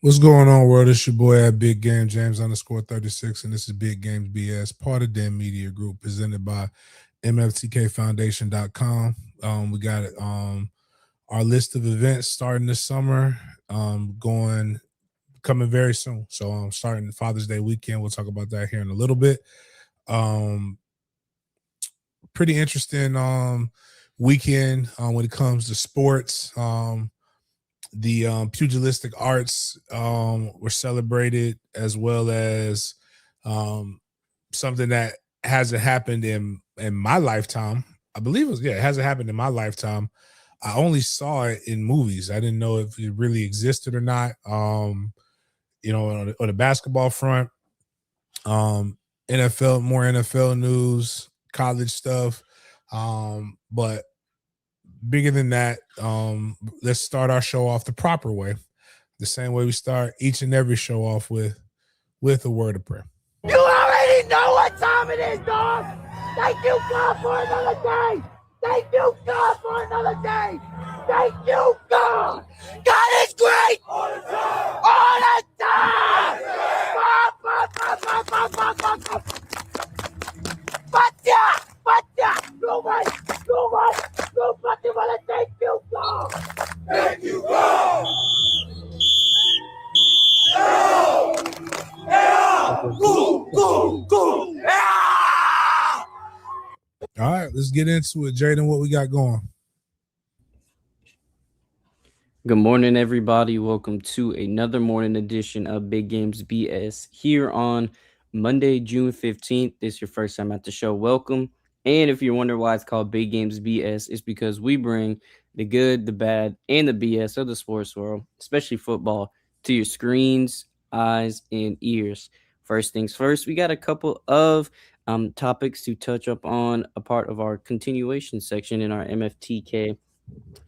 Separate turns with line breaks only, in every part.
What's going on, world? It's your boy at Big Game James _36, and this is Big Games B.S, part of Dan Media Group, presented by MFTK Foundation.com. We got our list of events starting this summer, coming very soon. So starting Father's Day weekend. We'll talk about that here in a little bit. Pretty interesting weekend when it comes to sports. The pugilistic arts were celebrated, as well as something that hasn't happened in my lifetime. I believe it hasn't happened in my lifetime. I only saw it in movies. I didn't know if it really existed or not. On the basketball front, NFL, more NFL news, college stuff, but bigger than that, let's start our show off the proper way, the same way we start each and every show off with a word of prayer.
You already know what time it is, dog. Thank you, God, for another day. Thank you, God, for another day. Thank you, God. God is great all the time. All the time. Thank you, God. Thank you, God.
All right, let's get into it. Jaden, what we got going?
Good morning, everybody. Welcome to another morning edition of Big Games BS here on Monday, June 15th. This is your first time at the show. Welcome. And if you're wondering why it's called Big Games BS, it's because we bring the good, the bad, and the BS of the sports world, especially football, to your screens, eyes, and ears. First things first, we got a couple of topics to touch up on, a part of our continuation section in our MFTK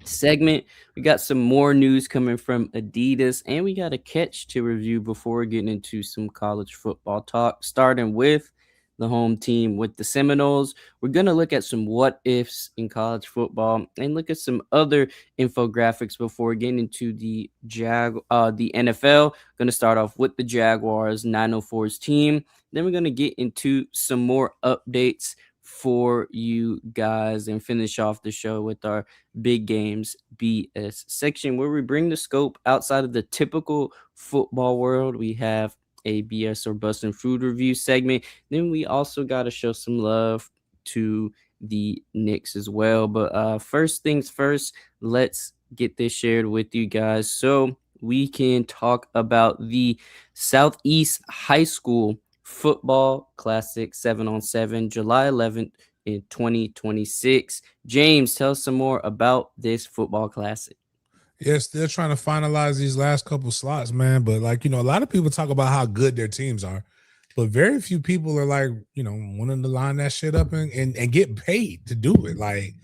segment. We got some more news coming from Adidas, and we got a catch to review before getting into some college football talk, starting with the home team with the Seminoles. We're going to look at some what ifs in college football and look at some other infographics before getting into the NFL. Going to start off with the Jaguars 904's team. Then we're going to get into some more updates for you guys and finish off the show with our Big Games BS section, where we bring the scope outside of the typical football world. We have a BS or Bustin' Food review segment. Then we also got to show some love to the Knicks as well. But first things first, let's get this shared with you guys so we can talk about the Southeast High School Football Classic 7-on-7, July 11th in 2026. James, tell us some more about this football classic.
Yes, they're trying to finalize these last couple slots, man. But a lot of people talk about how good their teams are, but very few people are wanting to line that shit up and get paid to do it. Like,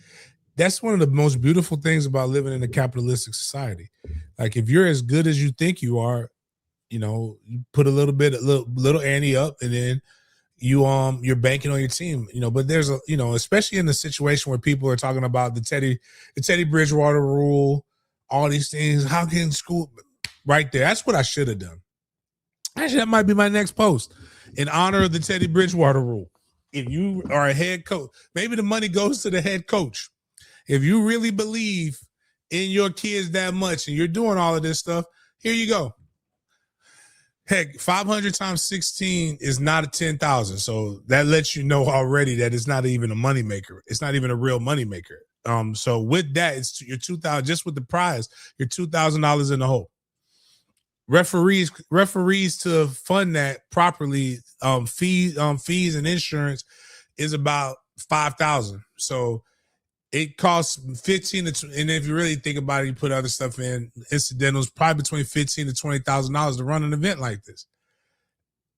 that's one of the most beautiful things about living in a capitalistic society. Like, if you're as good as you think you are, you put a little ante up, and then you're banking on your team, but there's especially in the situation where people are talking about the Teddy Bridgewater rule, all these things. How can school right there? That's what I should have done. Actually, that might be my next post in honor of the Teddy Bridgewater rule. If you are a head coach, maybe the money goes to the head coach. If you really believe in your kids that much and you're doing all of this stuff, here you go. Heck, 500 times 16 is not a 10,000. So that lets you know already that it's not even a moneymaker. It's not even a real moneymaker. So with that, it's your 2,000, just with the prize, your $2,000 in the hole. Referees to fund that properly, fees and insurance is about 5,000. So it costs 15 to, and if you really think about it, you put other stuff in, incidentals, probably between $15,000 to $20,000 to run an event like this.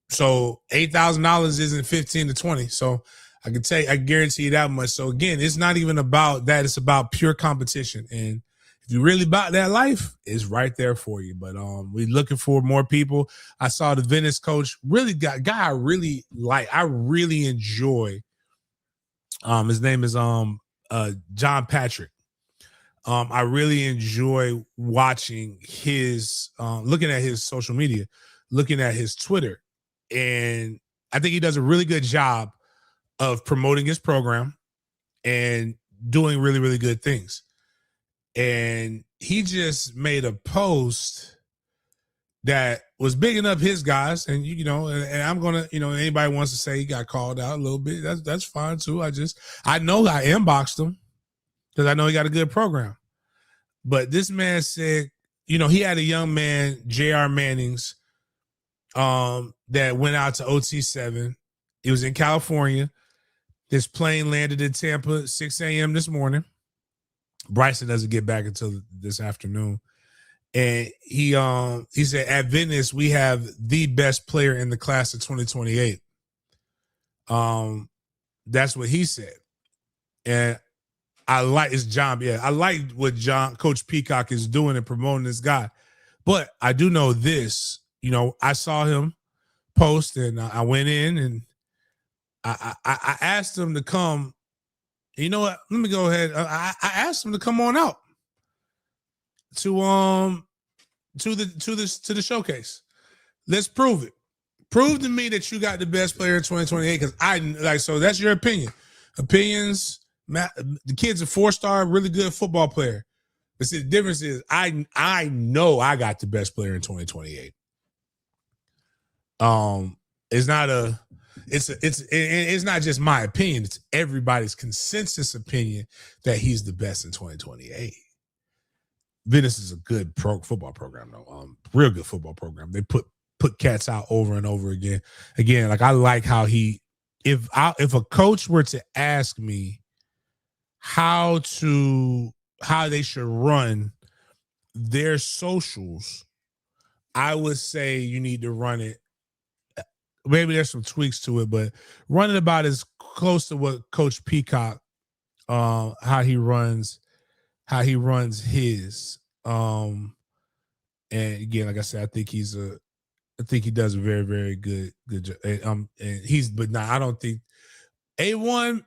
So $8,000 isn't 15 to 20. So I guarantee you that much. So again, it's not even about that. It's about pure competition. And if you really about that life, it's right there for you. But we're looking for more people. I saw the Venice coach, guy I really like. I really enjoy. His name is John Patrick. I really enjoy watching his, looking at his social media, looking at his Twitter. And I think he does a really good job of promoting his program and doing really, really good things. And he just made a post that was bigging up his guys. And, and I'm going to, anybody wants to say he got called out a little bit, that's fine too. I know I inboxed him because I know he got a good program. But this man said, he had a young man, J.R. Mannings, that went out to OT7. He was in California. His plane landed in Tampa at 6 a.m. this morning. Bryson doesn't get back until this afternoon. And he said, at Venice, we have the best player in the class of 2028. That's what he said. And I like what Coach Peacock is doing and promoting this guy. But I do know this, I saw him post and I went in and I asked him to come. You know what? Let me go ahead. I asked him to come on out to the showcase. Let's prove it. Prove to me that you got the best player in 2028 because so that's your opinion. Opinions. The kid's a 4-star, really good football player. But see, the difference is I know I got the best player in 2028. It's not just my opinion. It's everybody's consensus opinion that he's the best in 2028. Venice is a good football program, though. Real good football program. They put cats out over and over again. Again, like I like how if a coach were to ask me how they should run their socials, I would say you need to run it. Maybe there's some tweaks to it, but run it about as close to what Coach Peacock, how he runs his. And again, like I said, I think he does a very, very good job. And I don't think A1.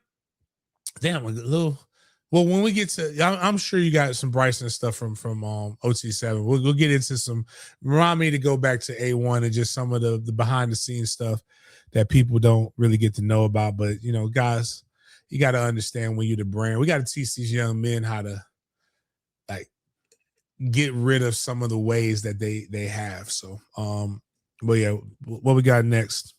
Damn, a little. Well, when we get to, I'm sure you got some Bryson stuff from OT7. We'll get into some. Remind me to go back to A1 and just some of the behind the scenes stuff that people don't really get to know about. But guys, you got to understand when you're the brand. We got to teach these young men how to get rid of some of the ways that they have. So, but yeah, what we got next?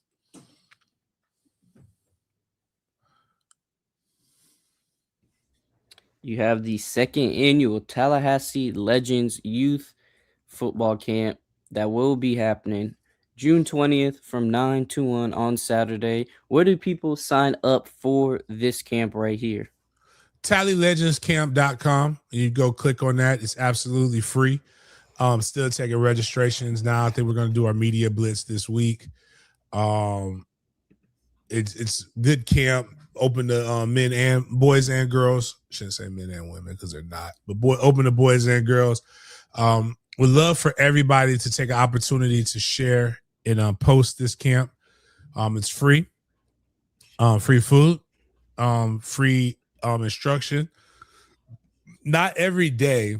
You have the second annual Tallahassee Legends Youth Football Camp that will be happening June 20th from 9 to 1 on Saturday. Where do people sign up for this camp right here?
TallyLegendsCamp.com. You go click on that. It's absolutely free. Still taking registrations now. I think we're going to do our media blitz this week. It's good camp. Open to men and boys and girls. Shouldn't say men and women because they're not. But open to boys and girls. Would love for everybody to take an opportunity to share and post this camp. It's free. Free food. Free instruction. Not every day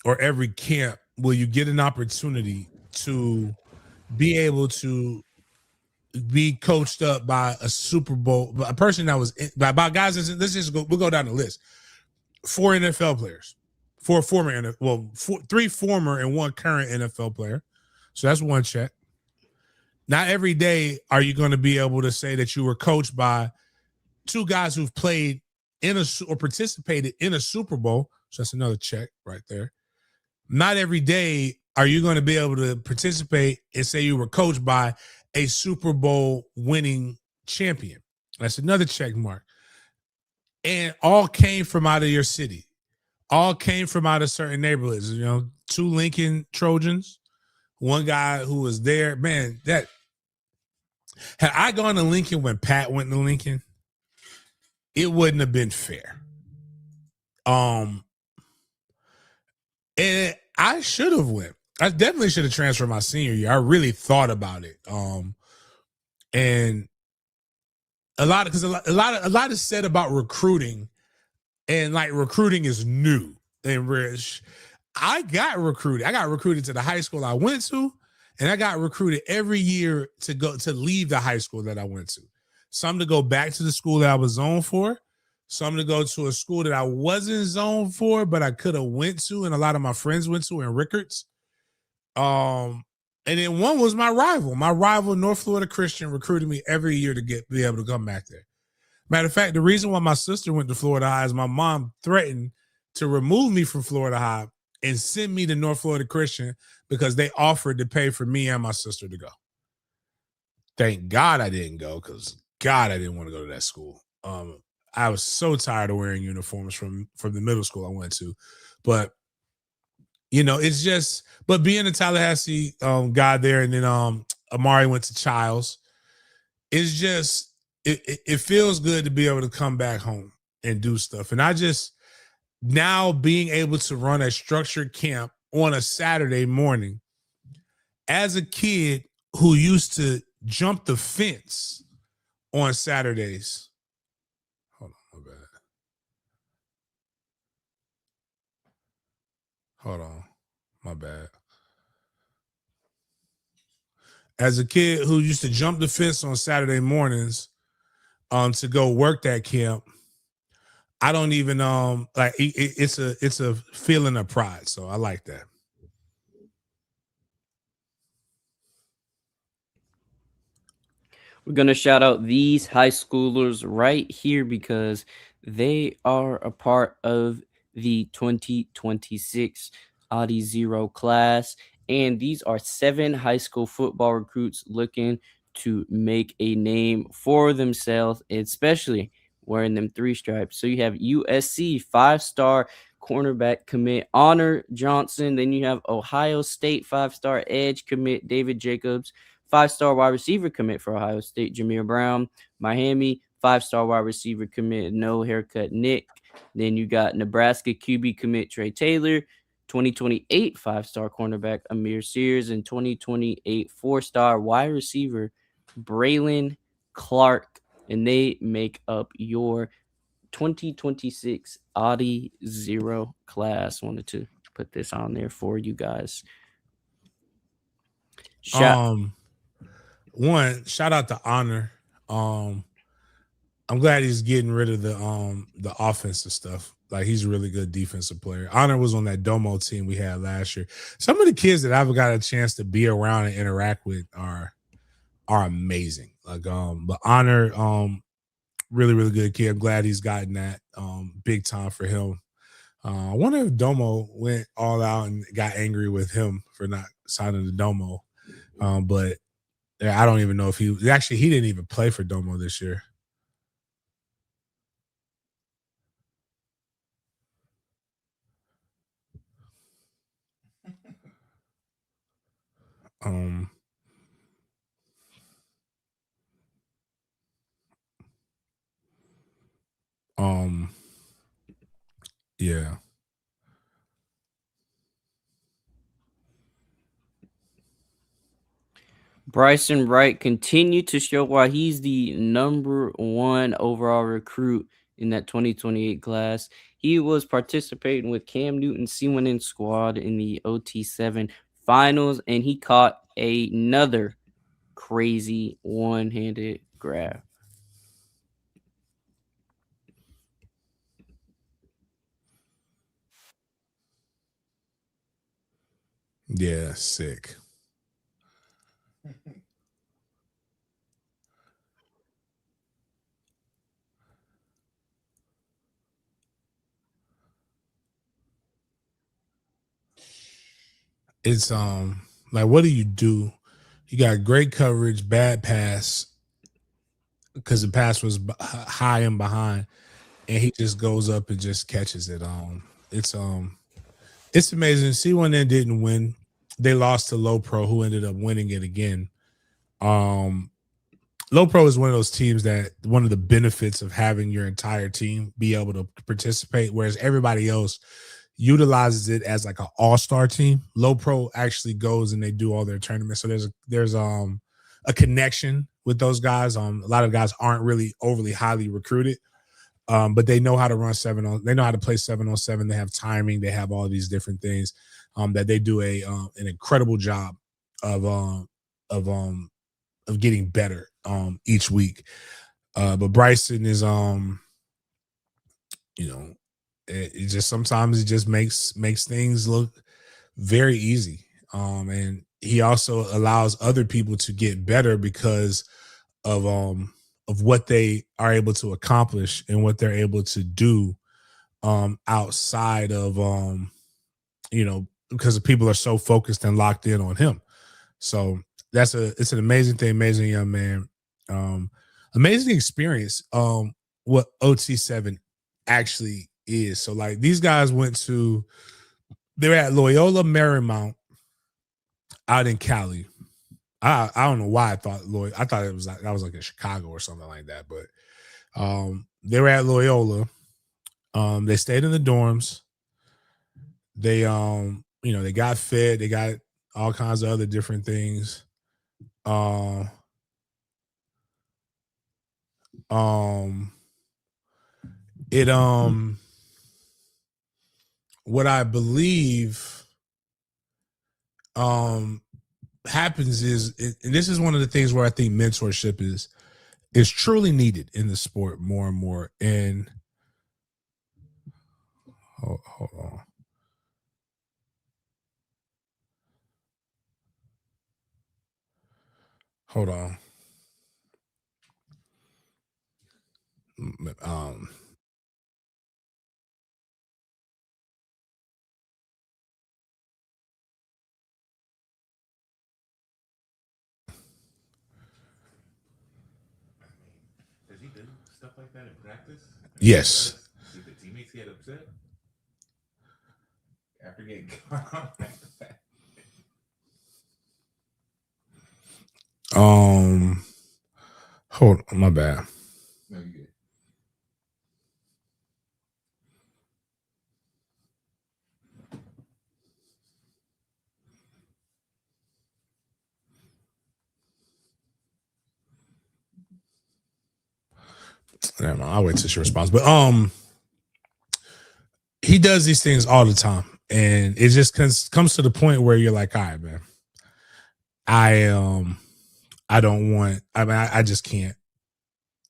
or every camp will you get an opportunity to be able to be coached up by a Super Bowl, a person that was by guys. Let's just go. We'll go down the list. 4 NFL players, 3 former and 1 current NFL player. So that's one check. Not every day are you going to be able to say that you were coached by 2 guys who've played or participated in a Super Bowl. So that's another check right there. Not every day are you going to be able to participate and say you were coached by a Super Bowl winning champion. That's another check mark. And all came from out of your city. All came from out of certain neighborhoods. 2 Lincoln Trojans, 1 guy who was there. Man, that had I gone to Lincoln when Pat went to Lincoln, it wouldn't have been fair. And I should have went. I definitely should have transferred my senior year. I really thought about it. And a lot is said about recruiting And like recruiting is new and rich. I got recruited. I got recruited to the high school I went to, and I got recruited every year to leave the high school that I went to. Some to go back to the school that I was zoned for, some to go to a school that I wasn't zoned for, but I could have went to, and a lot of my friends went to in Rickards. And then one was my rival. My rival, North Florida Christian, recruited me every year to be able to come back there. Matter of fact, the reason why my sister went to Florida High is my mom threatened to remove me from Florida High and send me to North Florida Christian because they offered to pay for me and my sister to go. Thank God I didn't go, because God, I didn't want to go to that school. I was so tired of wearing uniforms from the middle school I went to. But you know, it's just, but being a Tallahassee guy there, and then Amari went to Childs, it's just, it feels good to be able to come back home and do stuff. And I just, now being able to run a structured camp on a Saturday morning, as a kid who used to jump the fence on Saturdays. Hold on, my bad. Hold on, my bad. As a kid who used to jump the fence on Saturday mornings to go work that camp, I don't even like it's a feeling of pride. So I like that.
We're going to shout out these high schoolers right here because they are a part of the 2026 Audi Zero class. And these are 7 high school football recruits looking to make a name for themselves, especially wearing them 3 stripes. So you have USC 5-star cornerback commit Honor Johnson. Then you have Ohio State 5-star edge commit David Jacobs. 5-star wide receiver commit for Ohio State, Jameer Brown. Miami, 5-star wide receiver commit, no haircut, Nick. Then you got Nebraska QB commit, Trey Taylor. 2028 5-star cornerback, Amir Sears. And 2028 4-star wide receiver, Braylon Clark. And they make up your 2026 Audi Zero class. Wanted to put this on there for you guys.
One, shout out to Honor. I'm glad he's getting rid of the offensive stuff. Like, he's a really good defensive player. Honor was on that Domo team we had last year. Some of the kids that I've got a chance to be around and interact with are amazing. Like, but Honor, really, really good kid. I'm glad he's gotten that big time for him. I wonder if Domo went all out and got angry with him for not signing the Domo. But I don't even know if he didn't even play for Domo this year. Yeah.
Bryson Wright continued to show why he's the #1 overall recruit in that 2028 class. He was participating with Cam Newton's C1N squad in the OT7 finals, and he caught another crazy one-handed grab.
Yeah, sick. It's like, what do? You got great coverage, bad pass, because the pass was high and behind, and he just goes up and just catches it. It's amazing. C1N didn't win. They lost to Low Pro, who ended up winning it again. Low Pro is one of those teams that one of the benefits of having your entire team be able to participate, whereas everybody else utilizes it as like an all-star team. Low Pro actually goes and they do all their tournaments. So there's a connection with those guys. A lot of guys aren't really overly highly recruited. But they know how to run they know how to play 7-on-7. They have timing. They have all these different things that they do an incredible job of getting better each week. But Bryson is it just sometimes it just makes things look very easy. And he also allows other people to get better because of what they are able to accomplish and what they're able to do outside of because people are so focused and locked in on him. So it's an amazing thing, amazing young man. Amazing experience what OT7 actually is. So like these guys they were at Loyola Marymount out in Cali. I don't know why I thought it was like that was like in Chicago or something like that, but they were at Loyola. They stayed in the dorms. They they got fed, they got all kinds of other different things. What I believe happens is, and this is one of the things where I think mentorship is truly needed in the sport more and more. And hold on. Hold on.
Does he do stuff like that in practice?
Yes.
See the teammates get upset after getting caught.
Hold on, my bad.
No, you good.
Never mind, I'll wait till she responds. But he does these things all the time, and it just comes to the point where you're like, all right, man, I don't want. I mean, I just can't.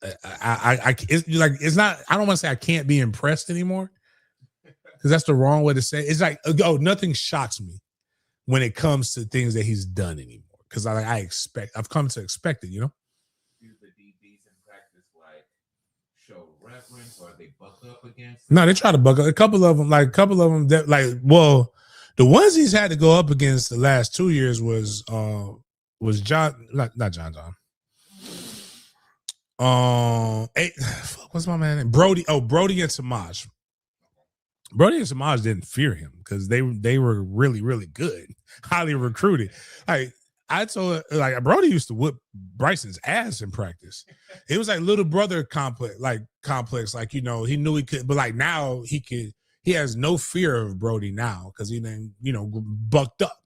It's like it's not. I don't want to say I can't be impressed anymore, because that's the wrong way to say it. It's like, oh, nothing shocks me when it comes to things that he's done anymore, because I've come to expect it, you know.
Do the DBs in practice like show reference, or they buck up against?
No, they try to buck up. A couple of them, that, like, well, the ones he's had to go up against the last 2 years was John, not John. What's my man name? Brody. Oh, Brody and Samaj. Brody and Samaj didn't fear him because they were really, really good, highly recruited. Like I told, like Brody used to whip Bryson's ass in practice. It was like little brother complex. Like, he knew he could, but like now he could. He has no fear of Brody now because he then bucked up.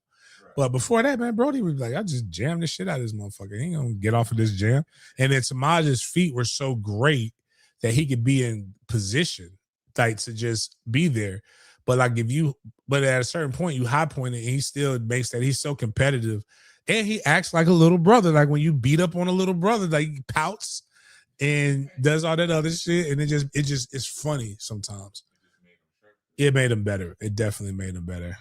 Right. But before that, man, Brody was like, I just jammed the shit out of this motherfucker. He ain't gonna get off of this jam. And then Samaj's feet were so great that he could be in position, like, to just be there. But like but at a certain point, you high point it, and he still makes that. He's so competitive, and he acts like a little brother. Like when you beat up on a little brother, like he pouts and does all that other shit, and it's funny sometimes. It made him better. It definitely made him better.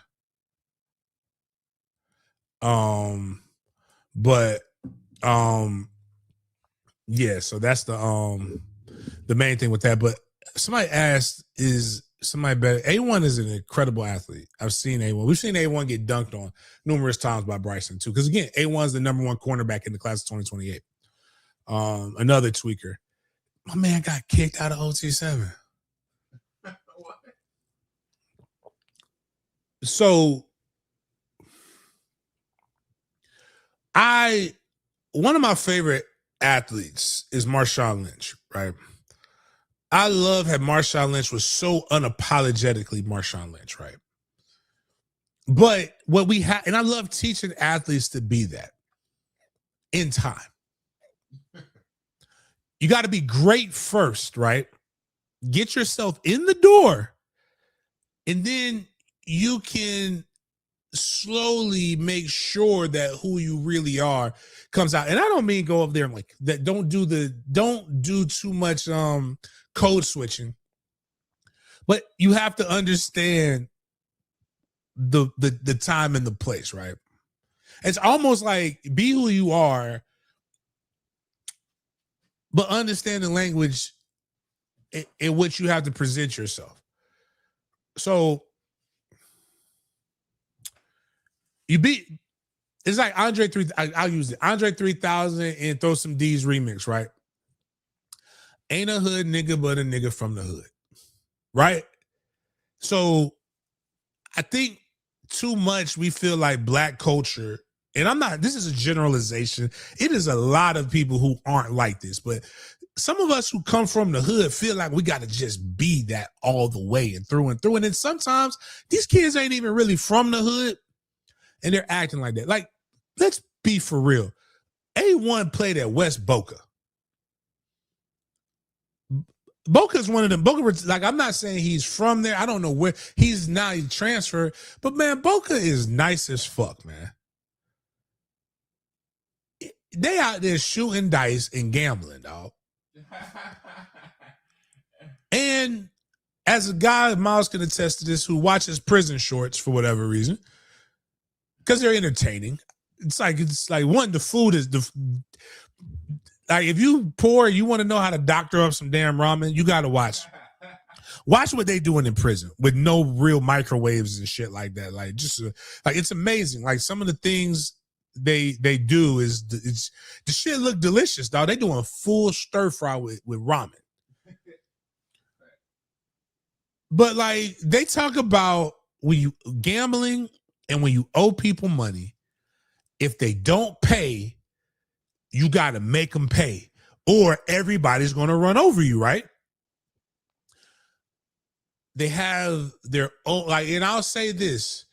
Yeah, so that's the main thing with that. But somebody asked, is somebody better? A1 is an incredible athlete. I've seen A1. We've seen A1 get dunked on numerous times by Bryson too. Because again, A1 is the number one cornerback in the class of 2028. Another tweaker. My man got kicked out of OT7. So one of my favorite athletes is Marshawn Lynch, right? I love how Marshawn Lynch was so unapologetically Marshawn Lynch, right? But what we have, and I love teaching athletes to be that in time. You got to be great first, right? get yourself in the door, and then you can slowly make sure that who you really are comes out. And I don't mean go up there and like that. Don't do too much code switching, but you have to understand the time and the place, right? It's almost like be who you are, but understand the language in which you have to present yourself. So it's like Andre 3000. I'll use it. Andre 3000 and Throw Some D's remix, right? Ain't a hood nigga, but a nigga from the hood, right? So I think too much we feel like black culture, and this is a generalization. It is a lot of people who aren't like this, but some of us who come from the hood feel like we got to just be that all the way and through and through. And then sometimes these kids ain't even really from the hood and they're acting like that. Like, let's be for real. A1 played at West Boca. Boca's one of them. Boca, like, I'm not saying he's from there. I don't know where he's now. He transferred, but man, Boca is nice as fuck, man. They out there shooting dice and gambling, dog. And as a guy, Miles can attest to this, who watches prison shorts for whatever reason, because they're entertaining. It's like one, the food is like, if you poor, you want to know how to doctor up some damn ramen, you got to watch what they doing in prison with no real microwaves and shit like that. Like, just like, it's amazing. Like, some of the things they do is the shit look delicious, dog. They doing full stir fry with ramen. But like, they talk about when you gambling and when you owe people money, if they don't pay, you got to make them pay, or everybody's going to run over you, right? They have their own, like, and I'll say this,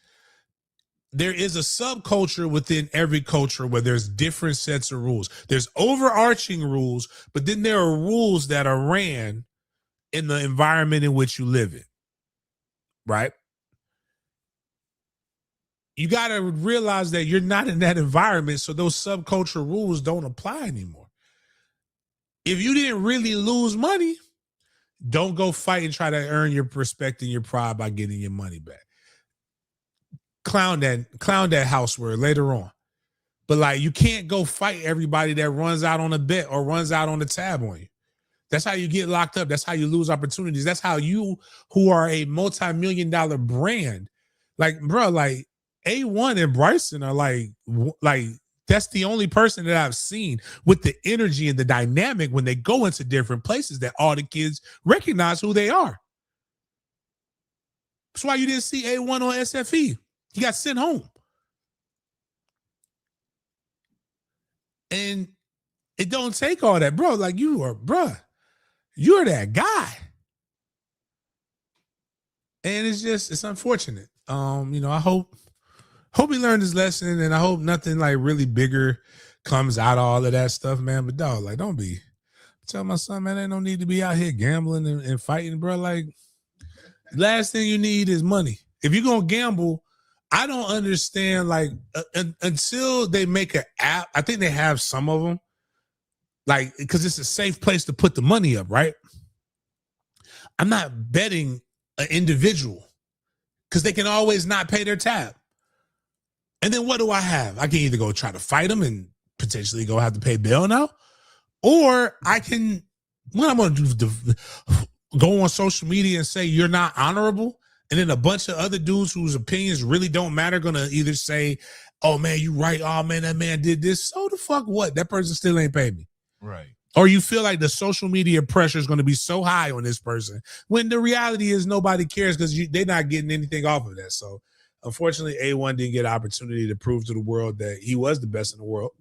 there is a subculture within every culture where there's different sets of rules. There's overarching rules, but then there are rules that are ran in the environment in which you live in, right? You got to realize that you're not in that environment, so those subculture rules don't apply anymore. If you didn't really lose money, don't go fight and try to earn your respect and your pride by getting your money back. Clown that house word later on. But like, you can't go fight everybody that runs out on a bet or runs out on the tab on you. That's how you get locked up. That's how you lose opportunities. That's how you, who are a multi-million-dollar brand, like, bro, like A1 and Bryson are like that's the only person that I've seen with the energy and the dynamic when they go into different places that all the kids recognize who they are. That's why you didn't see A1 on SFE. He got sent home. And it don't take all that, bro. Like, you're that guy. And it's unfortunate. I hope he learned his lesson, and I hope nothing like really bigger comes out of all of that stuff, man. But dog, like, tell my son, man, ain't no need to be out here gambling and fighting, bro. Like, last thing you need is money. If you're gonna gamble, I don't understand, like, until they make an app. I think they have some of them, like, because it's a safe place to put the money up, right? I'm not betting an individual because they can always not pay their tab. And then what do I have? I can either go try to fight them and potentially go have to pay bail now, or I can, what I'm going to do, go on social media and say you're not honorable. And then a bunch of other dudes whose opinions really don't matter going to either say, oh, man, you right. Oh, man, that man did this. So the fuck what? That person still ain't paid me.
Right.
Or you feel like the social media pressure is going to be so high on this person when the reality is nobody cares because they're not getting anything off of that. So unfortunately, A1 didn't get an opportunity to prove to the world that he was the best in the world,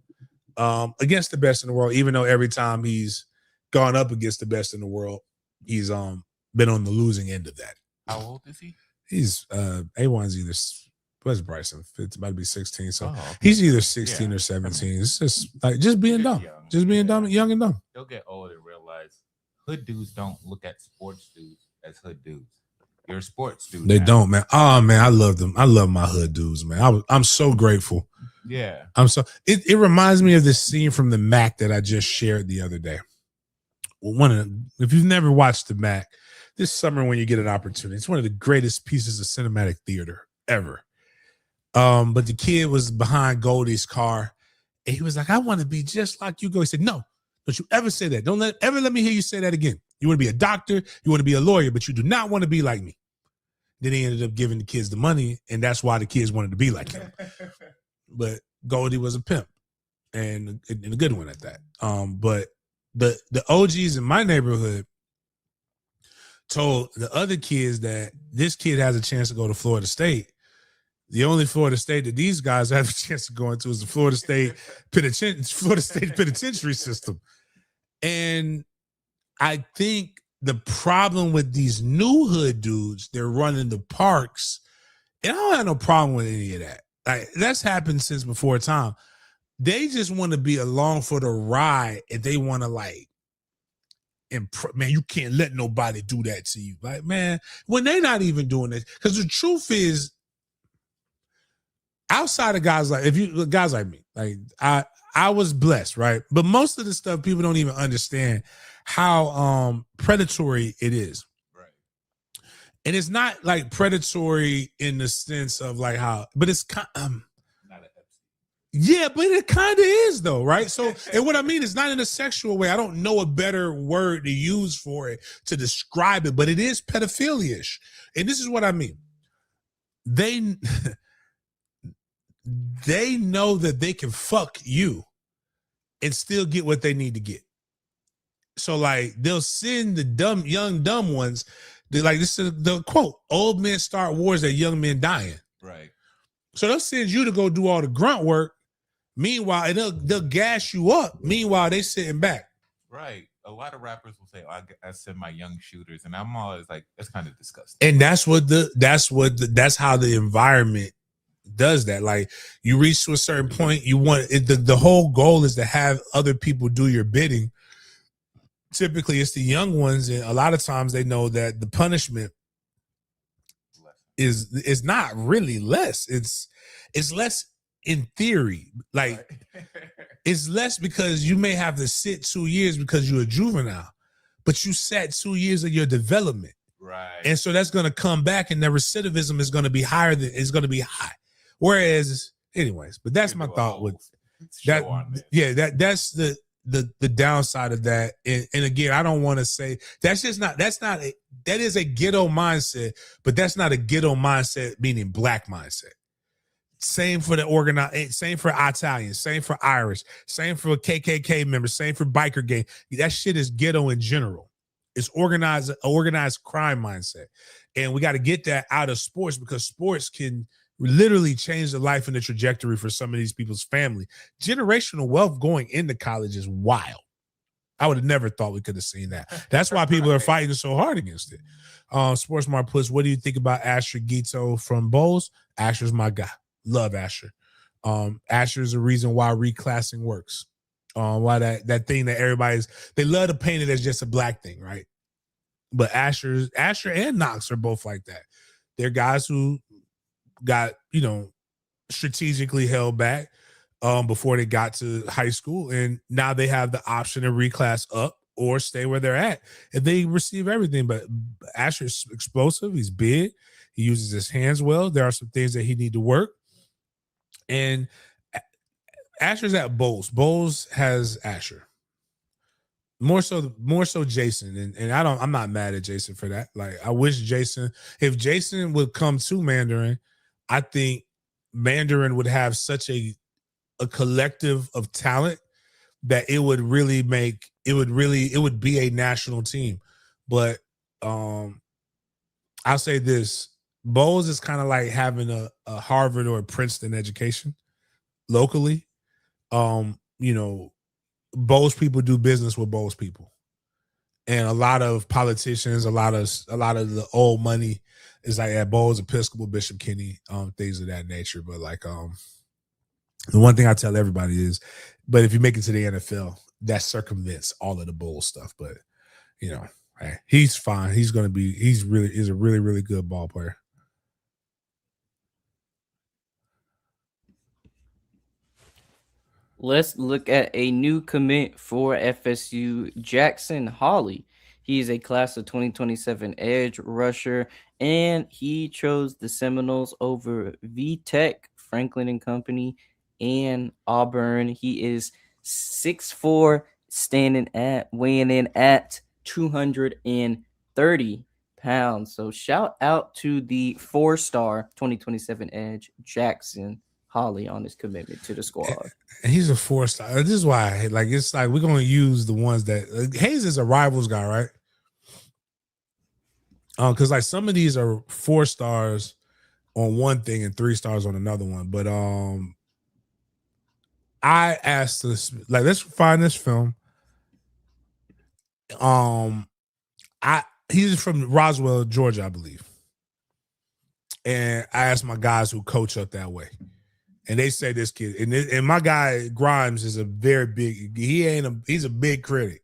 against the best in the world, even though every time he's gone up against the best in the world, he's been on the losing end of that.
How old is he?
He's A1's either, what's Bryson? It's about to be 16. So he's either 16 or 17. It's just being dumb. Just being dumb, young and dumb.
They'll get old and realize hood dudes don't look at sports dudes their sports do.
They
now.
don't, man. Oh man, I love them. I love my hood dudes, man. I'm so grateful.
Yeah.
It reminds me of this scene from the Mac that I just shared the other day. If you've never watched the Mac, this summer when you get an opportunity, it's one of the greatest pieces of cinematic theater ever. But the kid was behind Goldie's car, and he was like, "I want to be just like you." He said, "No, don't you ever say that. Don't ever let me hear you say that again. You want to be a doctor, you want to be a lawyer, but you do not want to be like me." Then he ended up giving the kids the money, and that's why the kids wanted to be like him. But Goldie was a pimp, and a good one at that. But the OGs in my neighborhood told the other kids that this kid has a chance to go to Florida State. The only Florida State that these guys have a chance to go into is the Florida State penitentiary system. And I think the problem with these new hood dudes, they're running the parks, and I don't have no problem with any of that. Like, that's happened since before time. They just want to be along for the ride, and they want to man, you can't let nobody do that to you. Like, man, when they're not even doing it, because the truth is, outside of guys like me, like I was blessed, right? But most of the stuff people don't even understand how predatory it is.
Right.
And it's not like predatory in the sense of like how, but it's kind yeah, but it kind of is though, right? So, and what I mean is not in a sexual way. I don't know a better word to use for it to describe it, but it is pedophilia-ish. And this is what I mean. They know that they can fuck you and still get what they need to get. So like they'll send the young dumb ones. They like, this is the quote: "Old men start wars that young men dying."
Right.
So they'll send you to go do all the grunt work. Meanwhile, and they'll gas you up. Meanwhile, they sitting back.
Right. A lot of rappers will say, "Oh, I send my young shooters," and I'm always like, that's kind of disgusting.
And that's how the environment does that. Like, you reach to a certain point, you want it, the whole goal is to have other people do your bidding. Typically, it's the young ones, and a lot of times they know that the punishment is not really less. It's less in theory. Like, it's less because you may have to sit 2 years because you're a juvenile, but you sat 2 years of your development.
Right.
And so that's going to come back, and the recidivism is going to be higher than it's going to be high. Whereas, anyways, but that's my thought with that. Yeah, that's the downside of that. And again, I don't want to say that is a ghetto mindset, but that's not a ghetto mindset, meaning black mindset. Same for the organized, same for Italians, same for Irish, same for KKK members, same for biker gang. That shit is ghetto in general. It's organized crime mindset. And we got to get that out of sports, because sports can literally change the life and the trajectory for some of these people's family. Generational wealth going into college is wild. I would have never thought we could have seen that. That's why people are fighting so hard against it. Sportsmart Puss, what do you think about Asher Guito from Bowles? Asher's my guy. Love Asher. Asher's the reason why reclassing works. Why that thing that they love to paint it as just a black thing, right? But Asher and Knox are both like that. They're guys who got, strategically held back before they got to high school, and now they have the option to reclass up or stay where they're at, and they receive everything. But Asher's explosive. He's big. He uses his hands well. There are some things that he need to work. And Asher's at Bowles. Bowles has Asher. More so Jason. And I'm not mad at Jason for that. Like, I wish if Jason would come to Mandarin, I think Mandarin would have such a collective of talent that it would be a national team. But I'll say this. Bowles is kind of like having a Harvard or a Princeton education locally. Bowles people do business with Bowles people, and a lot of politicians, a lot of the old money is like at Bowles, Episcopal, Bishop Kenny, things of that nature. But like, the one thing I tell everybody is, but if you make it to the NFL, that circumvents all of the Bowles stuff. But Hey, he's fine. He's a really, really good ball player.
Let's look at a new commit for FSU, Jackson Holly. He is a class of 2027 edge rusher, and he chose the Seminoles over VTech, Franklin and Company, and Auburn. He is 6'4", weighing in at 230 pounds. So shout out to the 4-star 2027 edge, Jackson Holly, on his commitment to the squad.
And he's a 4-star. This is why, like, it's like we're gonna use the ones that Hayes is a rivals guy, right? Because like some of these are 4 stars on one thing and 3 stars on another one. But I asked this, like, let's find this film. He's from Roswell, Georgia, I believe. And I asked my guys who coach up that way. And they say this kid, and my guy Grimes is a very big, he's a big critic.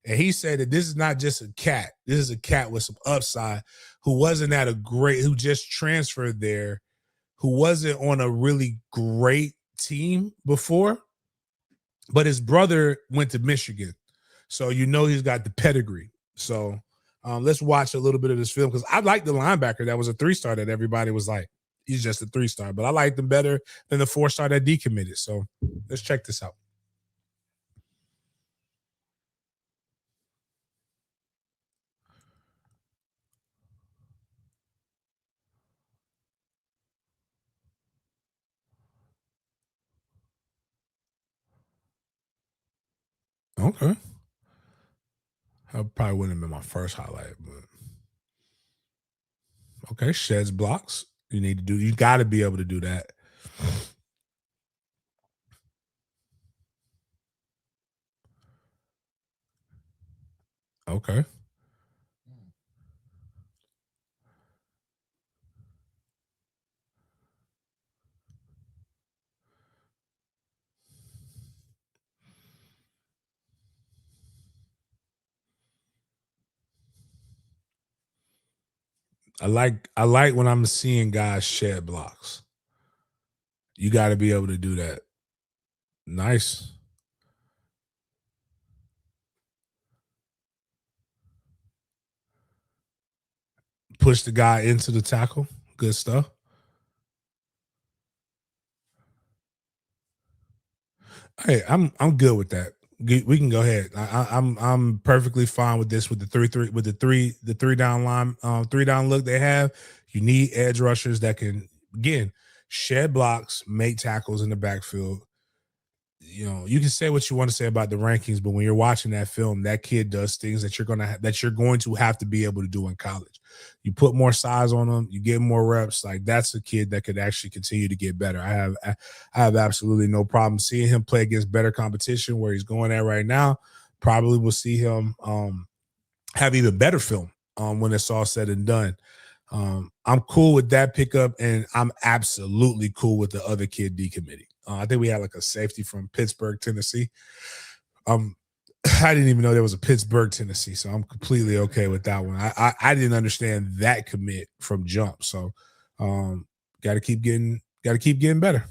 And he said that this is not just a cat. This is a cat with some upside who who just transferred there, who wasn't on a really great team before, but his brother went to Michigan. So he's got the pedigree. So let's watch a little bit of this film because I like the linebacker that was a 3-star that everybody was like, he's just a 3-star, but I liked him better than the 4-star that decommitted. So let's check this out. Okay. That probably wouldn't have been my first highlight, but okay, sheds blocks. You got to be able to do that. Okay. I like when I'm seeing guys shed blocks. You got to be able to do that. Nice. Push the guy into the tackle. Good stuff. Hey, I'm good with that. We can go ahead. I'm perfectly fine with this with the 3-down line 3-down look they have. You need edge rushers that can again shed blocks, make tackles in the backfield. You can say what you want to say about the rankings, but when you're watching that film, that kid does things that you're going to have to be able to do in college. You put more size on them, you get more reps. Like that's a kid that could actually continue to get better. I have absolutely no problem seeing him play against better competition where he's going at right now. Probably will see him have even better film when it's all said and done. I'm cool with that pickup, and I'm absolutely cool with the other kid decommitting. I think we had like a safety from Pittsburgh, Tennessee. I didn't even know there was a Pittsburgh, Tennessee, so I'm completely okay with that one. I didn't understand that commit from jump, so got to keep getting better.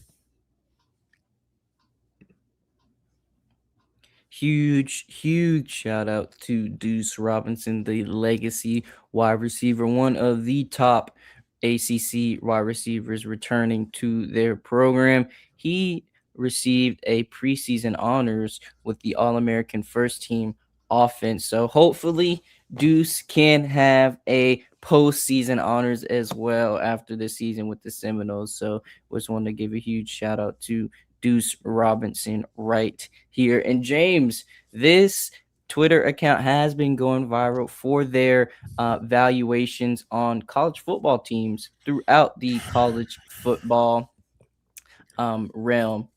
Huge shout out to Deuce Robinson, the legacy wide receiver, one of the top ACC wide receivers returning to their program. He received a preseason honors with the All-American first team offense. So hopefully Deuce can have a postseason honors as well after the season with the Seminoles. So just wanted to give a huge shout out to Deuce Robinson right here. And James, this Twitter account has been going viral for their valuations on college football teams throughout the college football realm.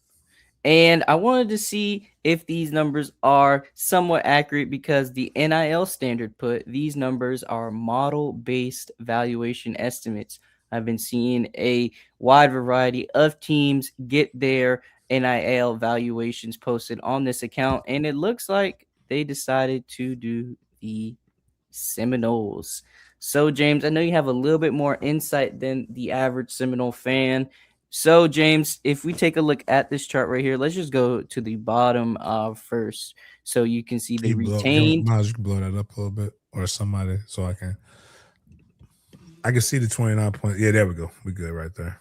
And I wanted to see if these numbers are somewhat accurate because the NIL standard put these numbers are model-based valuation estimates. I've been seeing a wide variety of teams get their NIL valuations posted on this account, and it looks like they decided to do the Seminoles. So, James, I know you have a little bit more insight than the average Seminole fan. So, James, if we take a look at this chart right here, let's just go to the bottom first, so you can see the retained.
Miles, you can blow that up a little bit, or somebody, so I can see the 29 point. Yeah, there we go. We good right there.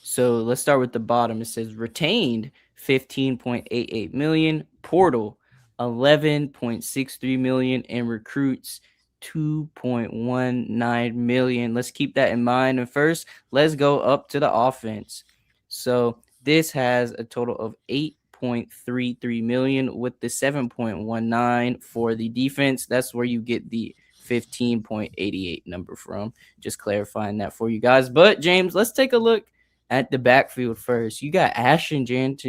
So let's start with the bottom. It says retained 15.88 million, portal 11.63 million, and recruits 2.19 million. Let's keep that in mind. And first, let's go up to the offense. So this has a total of 8.33 million with the 7.19 for the defense. That's where you get the 15.88 number from. Just clarifying that for you guys. But James, let's take a look at the backfield first. You got Ashton Daniels,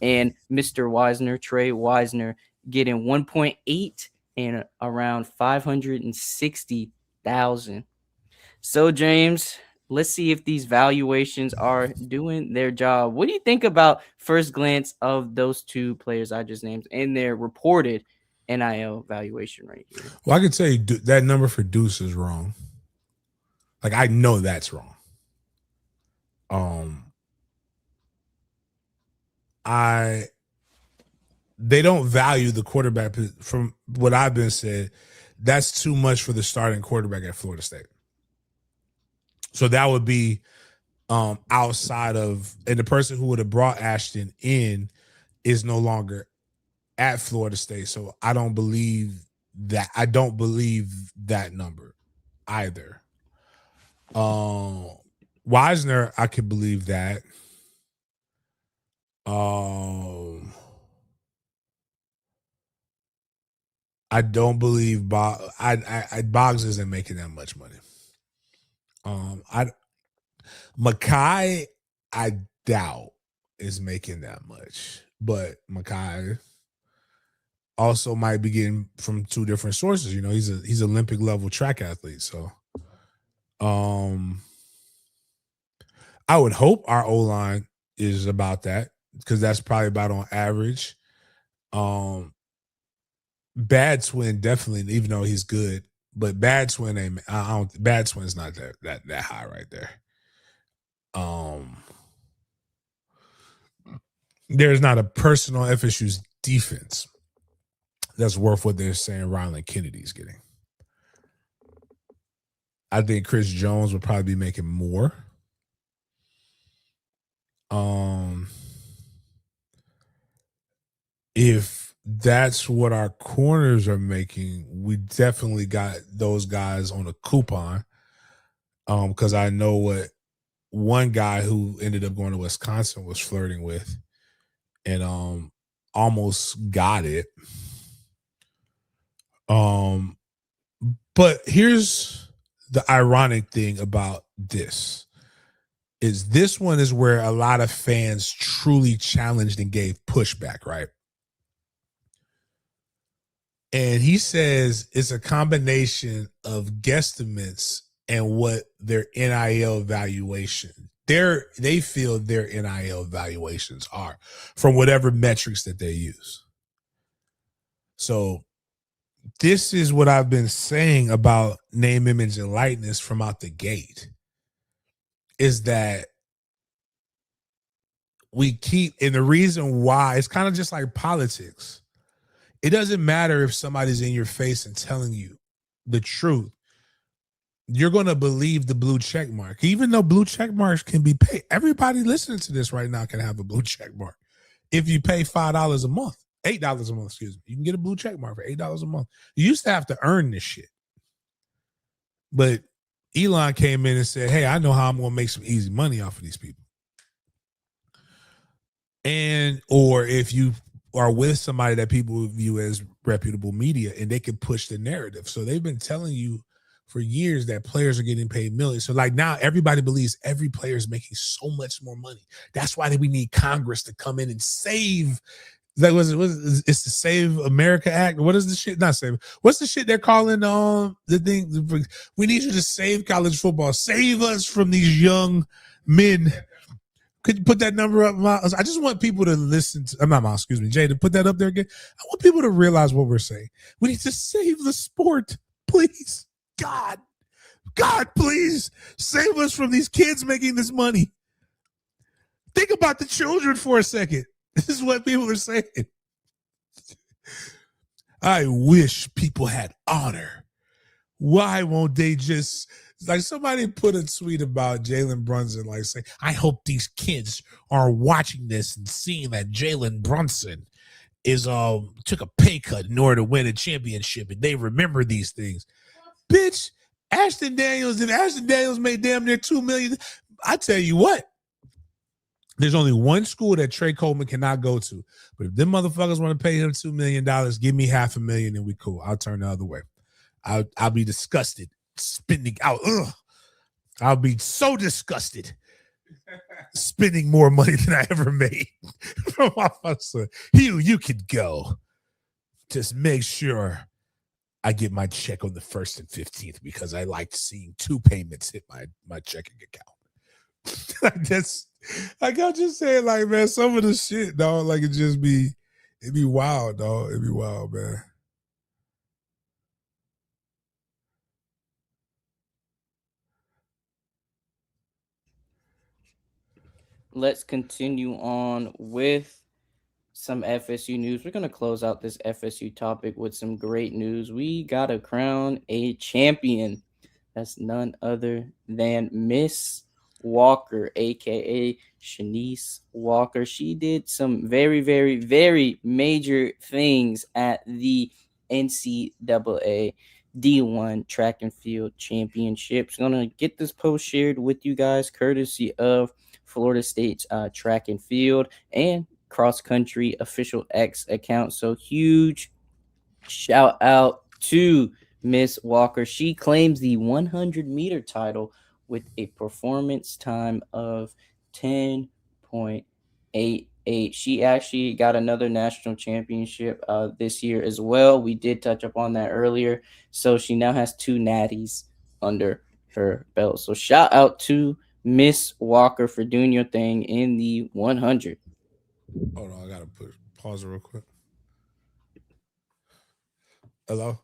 and Mr. Wisner, Trey Wisner, getting 1.8 and around 560,000. So, James, let's see if these valuations are doing their job. What do you think about first glance of those two players I just named and their reported NIL valuation right here?
Well, I can tell you that number for Deuce is wrong. Like, I know that's wrong. They don't value the quarterback. From what I've been said, that's too much for the starting quarterback at Florida State. So that would be outside of, and the person who would have brought Ashton in is no longer at Florida State. So I don't believe that. I don't believe that number either. Wisner, I could believe that. I don't believe Boggs isn't making that much money. Makai, I doubt is making that much, but Makai also might be getting from two different sources. You know, he's Olympic level track athlete, so I would hope our O-line is about that, because that's probably about on average. Bad Swin definitely, even though he's good, but Bad Swin ain't. Bad Swin's not that high right there. There's not a person on FSU's defense that's worth what they're saying Ryland Kennedy's getting. I think Chris Jones would probably be making more. If that's what our corners are making, we definitely got those guys on a coupon. Because I know what one guy who ended up going to Wisconsin was flirting with, and almost got it. But here's the ironic thing about this. This one is where a lot of fans truly challenged and gave pushback, right? And he says it's a combination of guesstimates and what their NIL valuation, they feel their NIL valuations are from whatever metrics that they use. So this is what I've been saying about name, image, and likeness from out the gate, is that we keep, and the reason why, it's kind of just like politics. It doesn't matter if somebody's in your face and telling you the truth. You're going to believe the blue check mark, even though blue check marks can be paid. Everybody listening to this right now can have a blue check mark. If you pay $5 a month, $8 a month, excuse me, you can get a blue check mark for $8 a month. You used to have to earn this shit. But Elon came in and said, hey, I know how I'm going to make some easy money off of these people. Or if you are with somebody that people view as reputable media, and they can push the narrative. So they've been telling you for years that players are getting paid millions. So like now everybody believes every player is making so much more money. That's why we need Congress to come in and save. That was it's the Save America Act. What is the shit? Not save. What's the shit they're calling the thing? We need you to save college football. Save us from these young men. Could you put that number up, Miles? I just want people to listen to, not Miles, excuse me, Jay, to put that up there again. I want people to realize what we're saying. We need to save the sport, please. God, please save us from these kids making this money. Think about the children for a second. This is what people are saying. I wish people had honor. Why won't they just, like, somebody put a tweet about Jalen Brunson, like, saying, I hope these kids are watching this and seeing that Jalen Brunson is took a pay cut in order to win a championship, and they remember these things. Bitch, Ashton Daniels made damn near $2 million. I tell you what, there's only one school that Trey Coleman cannot go to. But if them motherfuckers want to pay him $2 million, give me $500,000 and we cool. I'll turn the other way. I'll be disgusted spending out. I'll be so disgusted spending more money than I ever made from my son. You could go. Just make sure I get my check on the 1st and 15th because I like seeing 2 payments hit my checking account. Like I'll just say, like, man, some of the shit, dog, like it'd be wild, dog. It'd be wild, man.
Let's continue on with some FSU news. We're going to close out this FSU topic with some great news. We got to crown a champion. That's none other than Miss Walker, aka Shanice Walker. She did some very, very, very major things at the NCAA D1 track and field championships. Gonna get this post shared with you guys courtesy of Florida State's track and field and cross country official X account. So huge shout out to Miss Walker. She claims the 100-meter title with a performance time of 10.88. She actually got another national championship this year as well. We did touch upon that earlier. So she now has 2 natties under her belt. So shout out to Miss Walker for doing your thing in the 100.
Hold on, I gotta pause it real quick. Hello?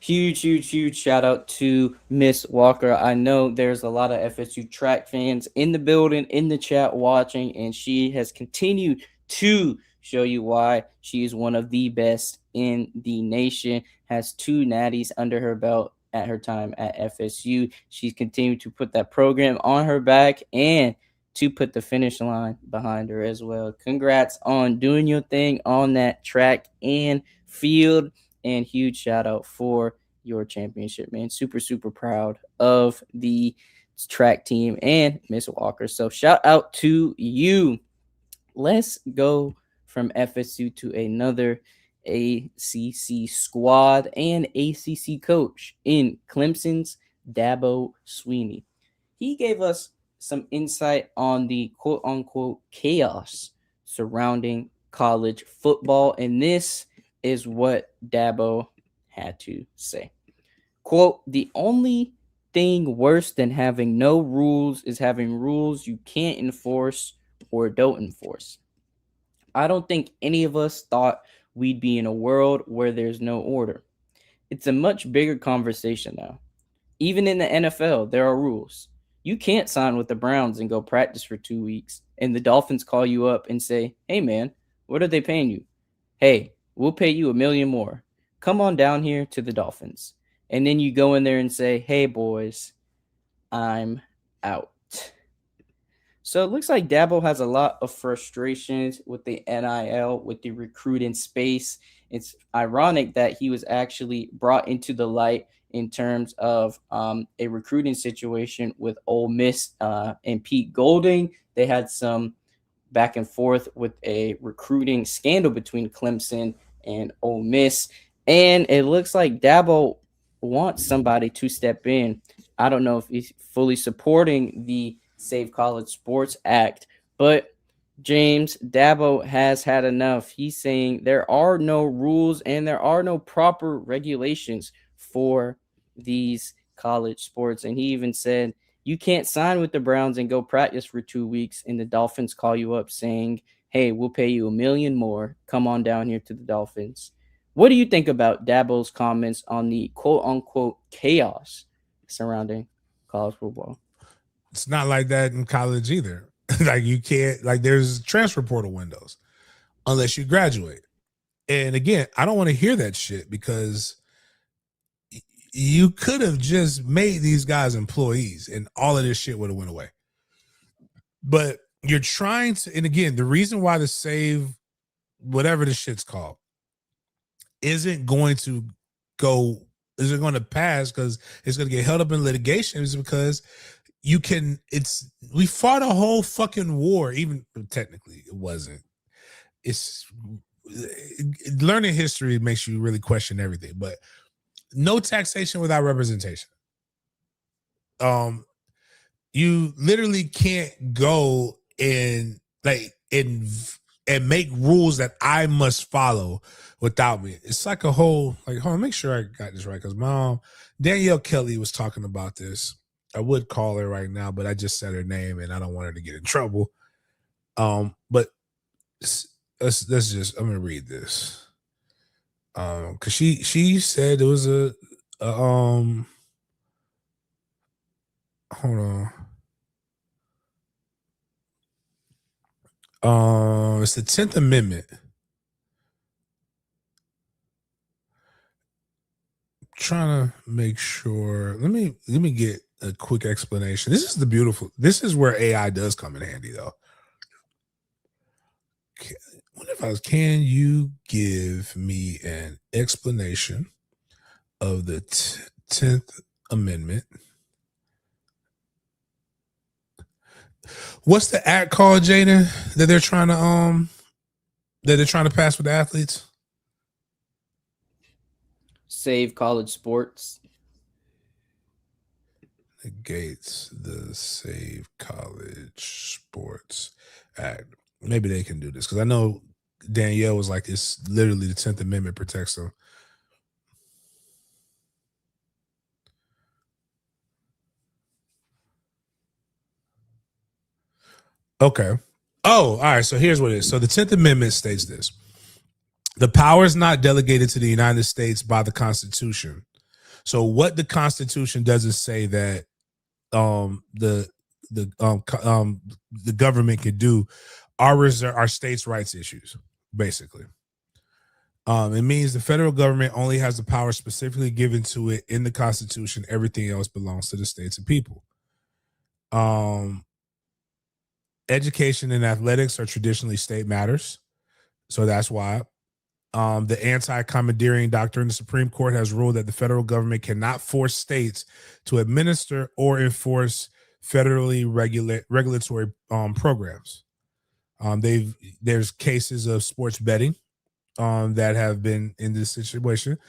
Huge shout out to Miss Walker. I know there's a lot of FSU track fans in the building, in the chat watching, and she has continued to show you why she is one of the best in the nation. Has 2 natties under her belt at her time at FSU. She's continued to put that program on her back and to put the finish line behind her as well. Congrats on doing your thing on that track and field, and huge shout out for your championship, man. Super proud of the track team and Miss Walker. So shout out to you. Let's go from FSU to another ACC squad and ACC coach in Clemson's Dabo Swinney. He gave us some insight on the quote-unquote chaos surrounding college football, and this is what Dabo had to say. Quote, the only thing worse than having no rules is having rules you can't enforce or don't enforce. I don't think any of us thought we'd be in a world where there's no order. It's a much bigger conversation now. Even in the NFL, there are rules. You can't sign with the Browns and go practice for 2 weeks, and the Dolphins call you up and say, hey, man, what are they paying you? Hey, we'll pay you $1 million more. Come on down here to the Dolphins. And then you go in there and say, hey, boys, I'm out. So it looks like Dabo has a lot of frustrations with the NIL, with the recruiting space. It's ironic that he was actually brought into the light in terms of a recruiting situation with Ole Miss and Pete Golding. They had some back and forth with a recruiting scandal between Clemson and Ole Miss. And it looks like Dabo wants somebody to step in. I don't know if he's fully supporting the Save College Sports Act, but James, Dabo has had enough. He's saying there are no rules and there are no proper regulations for these college sports. And he even said You can't sign with the Browns and go practice for 2 weeks, and the Dolphins call you up saying, hey, we'll pay you $1 million more. Come on down here to the Dolphins. What do you think about Dabo's comments on the quote-unquote chaos surrounding college football?
It's not like that in college either. Like you can't, like there's transfer portal windows unless you graduate. And again, I don't want to hear that shit because you could have just made these guys employees and all of this shit would have went away. But you're trying to, and again, the reason why the save, whatever the shit's called, isn't going to pass because it's going to get held up in litigation is because we fought a whole fucking war, even technically it wasn't. It's learning history makes you really question everything, but no taxation without representation. You literally can't go and make rules that I must follow without me. It's like a whole, like, hold on, make sure I got this right. Because Danielle Kelly was talking about this. I would call her right now, but I just said her name and I don't want her to get in trouble. But let's just, I'm gonna read this. Because she said it was a hold on. It's the 10th Amendment. Trying to make sure. Let me get a quick explanation. This is where AI does come in handy though. Can you give me an explanation of the 10th Amendment? What's the act called, Jaden, that they're trying to pass with the athletes?
Save college sports.
Negates the Save College Sports Act. Maybe they can do this because I know Danielle was like, it's literally the 10th Amendment protects them. Okay. Oh, all right. So here's what it is. So the 10th Amendment states this: the power is not delegated to the United States by the Constitution. So what the Constitution doesn't say that the government can do are states' rights issues, basically. It means the federal government only has the power specifically given to it in the Constitution. Everything else belongs to the states and people. Education and athletics are traditionally state matters. So that's why the anti-commandeering doctrine, the Supreme Court has ruled that the federal government cannot force states to administer or enforce federally regulatory programs. There's cases of sports betting that have been in this situation.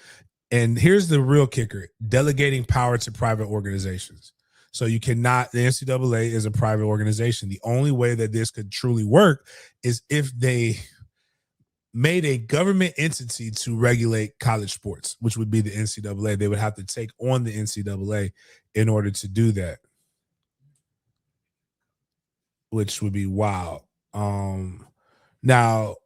And here's the real kicker: delegating power to private organizations. So you cannot, the NCAA is a private organization. The only way that this could truly work is if they made a government entity to regulate college sports, which would be the NCAA. They would have to take on the NCAA in order to do that, which would be wild. Now,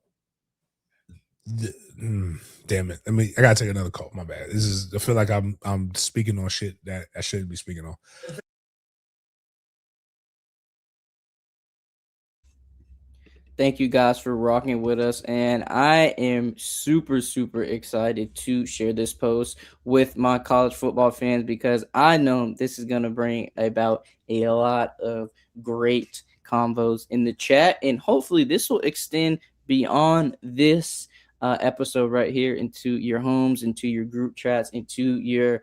damn it. I gotta take another call. My bad. I feel like I'm speaking on shit that I shouldn't be speaking on.
Thank you guys for rocking with us. And I am super, super excited to share this post with my college football fans because I know this is going to bring about a lot of great convos in the chat. And hopefully this will extend beyond this episode right here into your homes, into your group chats, into your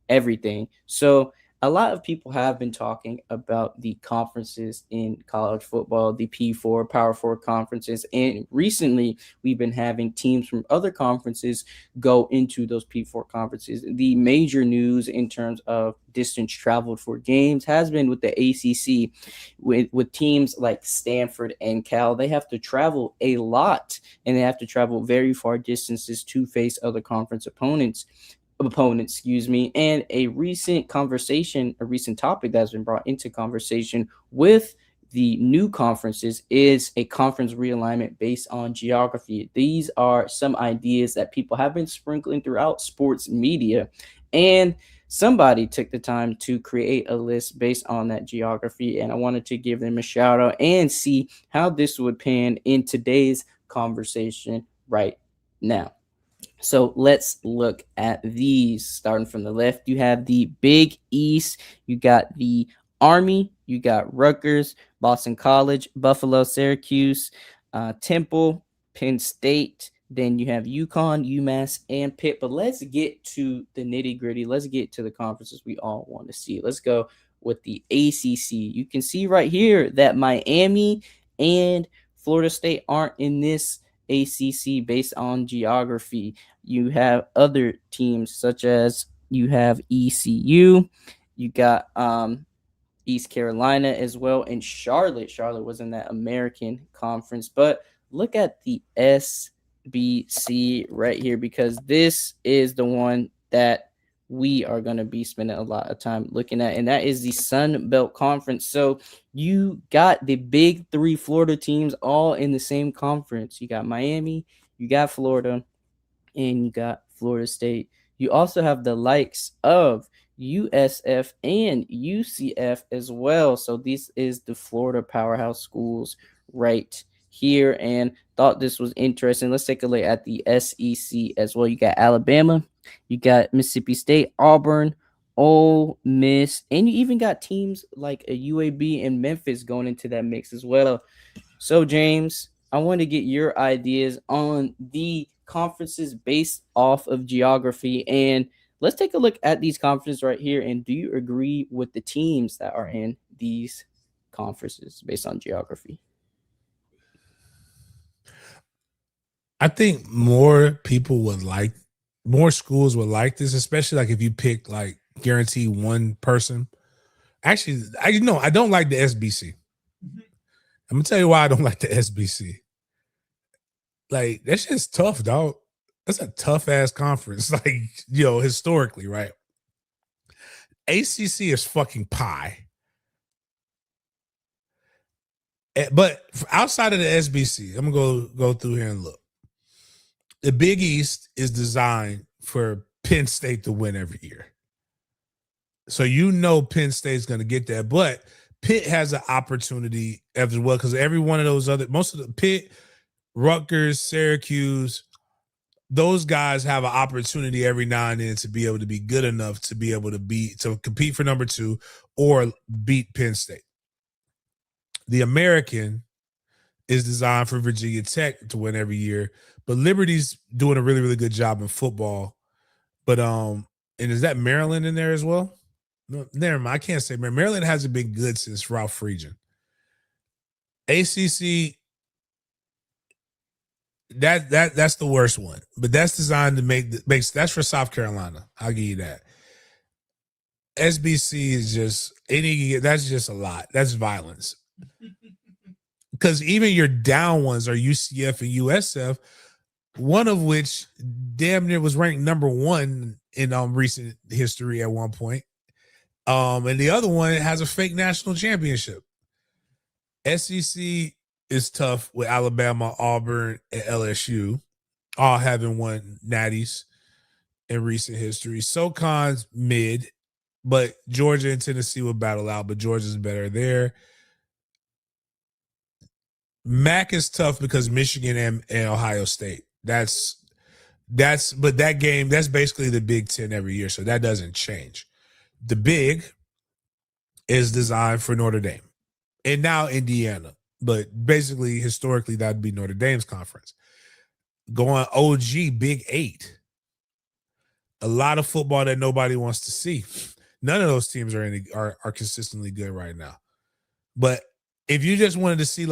everything. So a lot of people have been talking about the conferences in college football, the P4, Power 4 conferences. And recently, we've been having teams from other conferences go into those P4 conferences. The major news in terms of distance traveled for games has been with the ACC, with teams like Stanford and Cal. They have to travel a lot, and they have to travel very far distances to face other conference opponents. opponents, excuse me. And a recent topic that's been brought into conversation with the new conferences is a conference realignment based on geography. These are some ideas that people have been sprinkling throughout sports media, and somebody took the time to create a list based on that geography, and I wanted to give them a shout out and see how this would pan in today's conversation right now. So let's look at these. Starting from the left, you have the Big East. You got the Army. You got Rutgers, Boston College, Buffalo, Syracuse, Temple, Penn State. Then you have UConn, UMass, and Pitt. But let's get to the nitty gritty. Let's get to the conferences we all want to see. Let's go with the ACC. You can see right here that Miami and Florida State aren't in this ACC based on geography. You have other teams such as you have ECU, you got East Carolina as well, and Charlotte. Charlotte was in that American conference. But look at the SBC right here, because this is the one that we are going to be spending a lot of time looking at, and that is the Sun Belt Conference. So you got the big three Florida teams all in the same conference. You got Miami, you got Florida, and you got Florida State. You also have the likes of USF and UCF as well. So this is the Florida powerhouse schools right here, and thought this was interesting. Let's take a look at the SEC as well. You got Alabama, you got Mississippi State, Auburn, Ole Miss, and you even got teams like a UAB and Memphis going into that mix as well. So James, I want to get your ideas on the conferences based off of geography, and let's take a look at these conferences right here. And do you agree with the teams that are in these conferences based on geography?
I think more schools would like this, especially like if you pick like guarantee one person. Actually, I don't like the SBC. I'm gonna tell you why I don't like the SBC. Like, that shit's tough, dog. That's a tough ass conference. Like, historically, right? ACC is fucking pie. But outside of the SBC, I'm gonna go through here and look. The Big East is designed for Penn State to win every year. So Penn State's going to get that. But Pitt has an opportunity as well, because every one of those most of the Pitt, Rutgers, Syracuse, those guys have an opportunity every now and then to be able to be good enough to be able to compete for number 2 or beat Penn State. The American is designed for Virginia Tech to win every year, but Liberty's doing a really, really good job in football. But and is that Maryland in there as well? No, never mind. I can't say Maryland. Maryland hasn't been good since Ralph Friedgen. ACC, that's the worst one, but that's designed to that's for South Carolina. I'll give you that. SBC is that's just a lot. That's violence. Because even your down ones are UCF and USF, one of which damn near was ranked number 1 in recent history at one point. And the other one has a fake national championship. SEC is tough with Alabama, Auburn, and LSU, all having won natties in recent history. SoCon's mid, but Georgia and Tennessee will battle out, but Georgia's better there. MAC is tough because Michigan and Ohio State. But that game, that's basically the Big Ten every year, so that doesn't change. The Big is designed for Notre Dame and now Indiana, but basically historically that'd be Notre Dame's conference. Going OG, Big 8. A lot of football that nobody wants to see. None of those teams are consistently good right now. But if you just wanted to see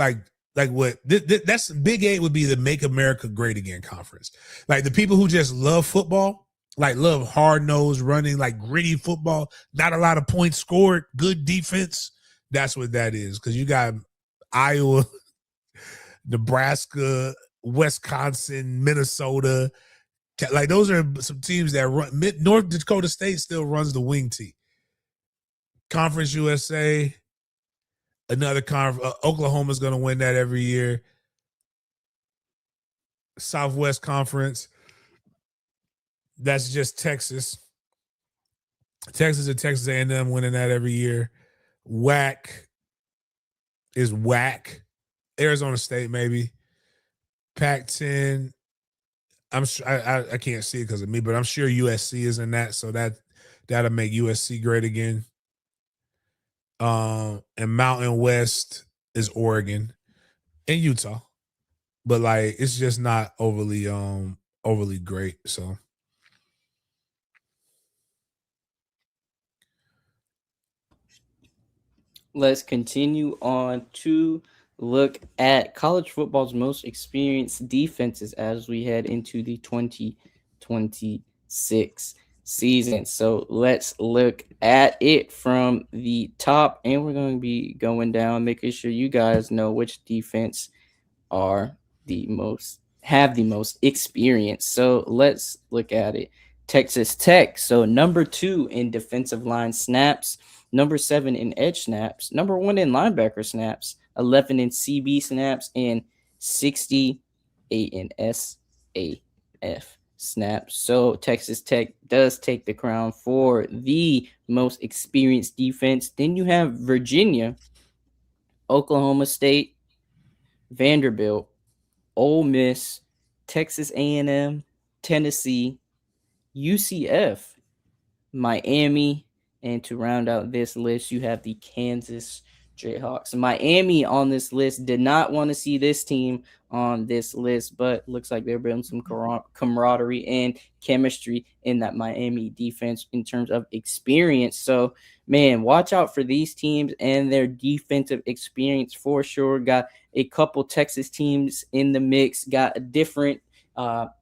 that's Big 8 would be the Make America Great Again conference. Like the people who just love football, like love hard-nosed running, like gritty football, not a lot of points scored, good defense. That's what that is. Because you got Iowa, Nebraska, Wisconsin, Minnesota, Like those are some teams that run. North Dakota State still runs the wing tee. Conference USA, another conference. Oklahoma's going to win that every year. Southwest Conference. That's just Texas. Texas and Texas A&M winning that every year. WAC is WAC. Arizona State maybe. Pac-10. I'm sure I can't see it because of me, but I'm sure USC is in that, so that'll make USC great again. And Mountain West is Oregon and Utah, but like it's just not overly great. So
let's continue on to look at college football's most experienced defenses as we head into the 2026 season. So let's look at it from the top, and we're going to be going down, making sure you guys know which defense are the most experience. So let's look at it. Texas Tech, so number 2 in defensive line snaps, number 7 in edge snaps, number 1 in linebacker snaps, 11 in CB snaps, and 68 in SAF snaps. So Texas Tech does take the crown for the most experienced defense. Then you have Virginia, Oklahoma State, Vanderbilt, Ole Miss, Texas A&M, Tennessee, UCF, Miami, and to round out this list, you have the Kansas Jayhawks. Miami on this list did not want to see this team on this list, but looks like they're building some camaraderie and chemistry in that Miami defense in terms of experience. So, man, watch out for these teams and their defensive experience for sure. Got a couple Texas teams in the mix, got different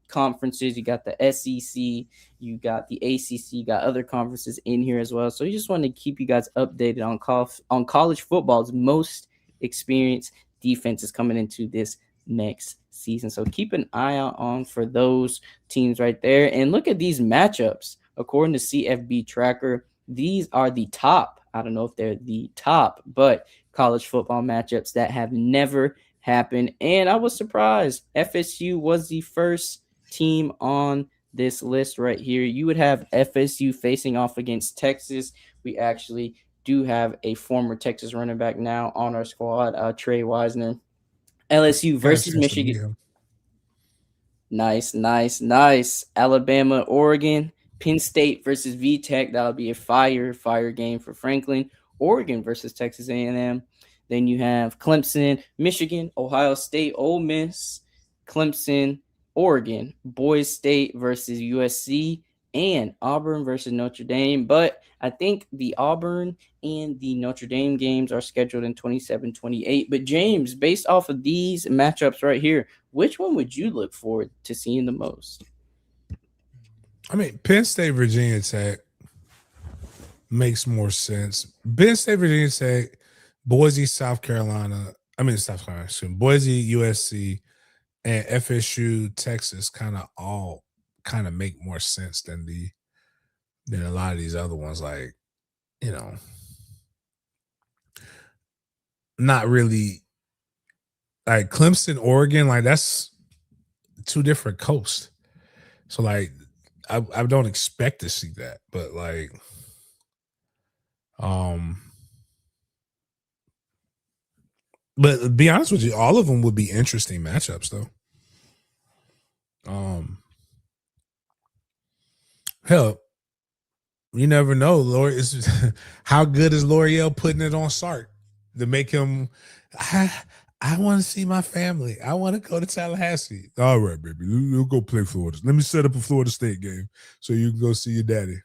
conferences. You got the SEC, you got the ACC, you got other conferences in here as well. So you just want to keep you guys updated on college football's most experienced defenses coming into this next season. So keep an eye out on for those teams right there. And look at these matchups. According to CFB Tracker, these are the top. I don't know if they're the top, but college football matchups that have never happened. And I was surprised. FSU was the first team on this list right here. You would have FSU facing off against Texas. We actually do have a former Texas running back now on our squad, Trey Wisner. LSU versus Michigan. Nice. Alabama, Oregon, Penn State versus VTech. That'll be a fire game for Franklin. Oregon versus Texas A&M. Then you have Clemson, Michigan, Ohio State, Ole Miss, Clemson, Oregon, Boise State versus USC, and Auburn versus Notre Dame. But I think the Auburn and the Notre Dame games are scheduled in 27-28. But James, based off of these matchups right here, which one would you look forward to seeing the most?
I mean, Penn State, Virginia Tech makes more sense. Penn State, Virginia Tech, Boise, South Carolina, Boise, USC, and FSU, Texas all make more sense than a lot of these other ones. Like, not really. Like Clemson, Oregon, like that's two different coasts. So like, I don't expect to see that, but like, but to be honest with you, all of them would be interesting matchups, though. Hell, you never know. How good is L'Oreal putting it on Sark to make him? I want to see my family. I want to go to Tallahassee. All right, baby, you'll go play Florida. Let me set up a Florida State game so you can go see your daddy.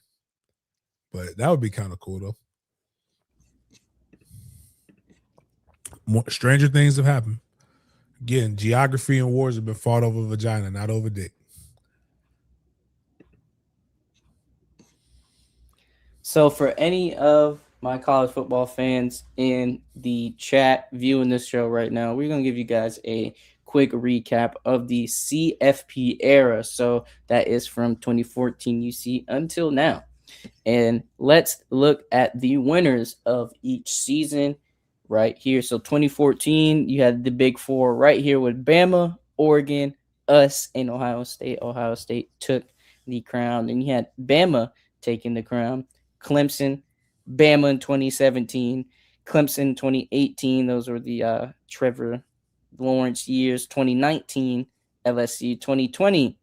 But that would be kind of cool, though. Stranger things have happened. Again, geography and wars have been fought over vagina, not over dick.
So for any of my college football fans in the chat viewing this show right now, we're going to give you guys a quick recap of the CFP era. So that is from 2014 UC until now. And let's look at the winners of each season right here. So 2014, you had the big four right here with Bama, Oregon, us, and Ohio State. Ohio State took the crown. And you had Bama taking the crown, Clemson, Bama in 2017, Clemson 2018. Those were the Trevor Lawrence years. 2019, LSU. 2020,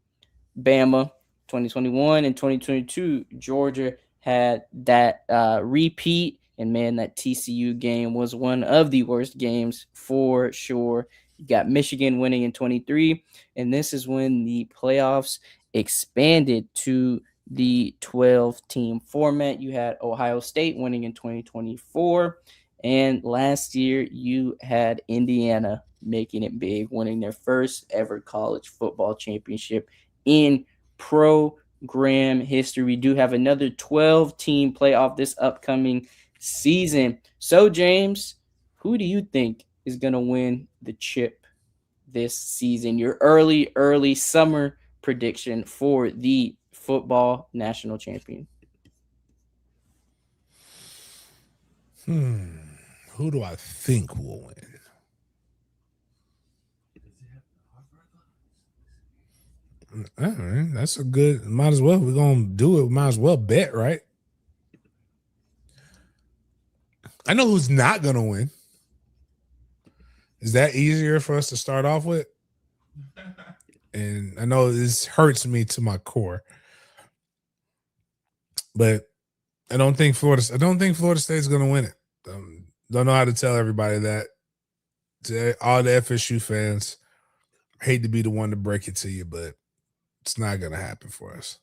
Bama. 2021 and 2022, Georgia had that repeat. And man, that TCU game was one of the worst games for sure. You got Michigan winning in 23. And this is when the playoffs expanded to the 12-team format. You had Ohio State winning in 2024. And last year, you had Indiana making it big, winning their first ever college football championship in program history. We do have another 12-team playoff this upcoming season. So, James, who do you think is going to win the chip this season? Your early summer prediction for the football national champion.
Who do I think will win? All right, that's a good. Might as well. We're gonna do it. Might as well bet, right? I know who's not gonna win. Is that easier for us to start off with? And I know this hurts me to my core, but I don't think Florida State's gonna win it. Don't know how to tell everybody that. To all the FSU fans, hate to be the one to break it to you, but it's not going to happen for us.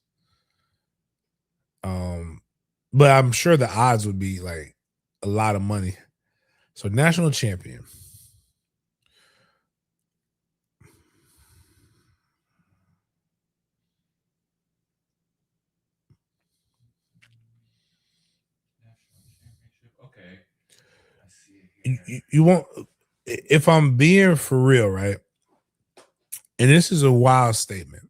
But I'm sure the odds would be like a lot of money. So national champion.
Okay. I see it here.
You won't, if I'm being for real, right? And this is a wild statement.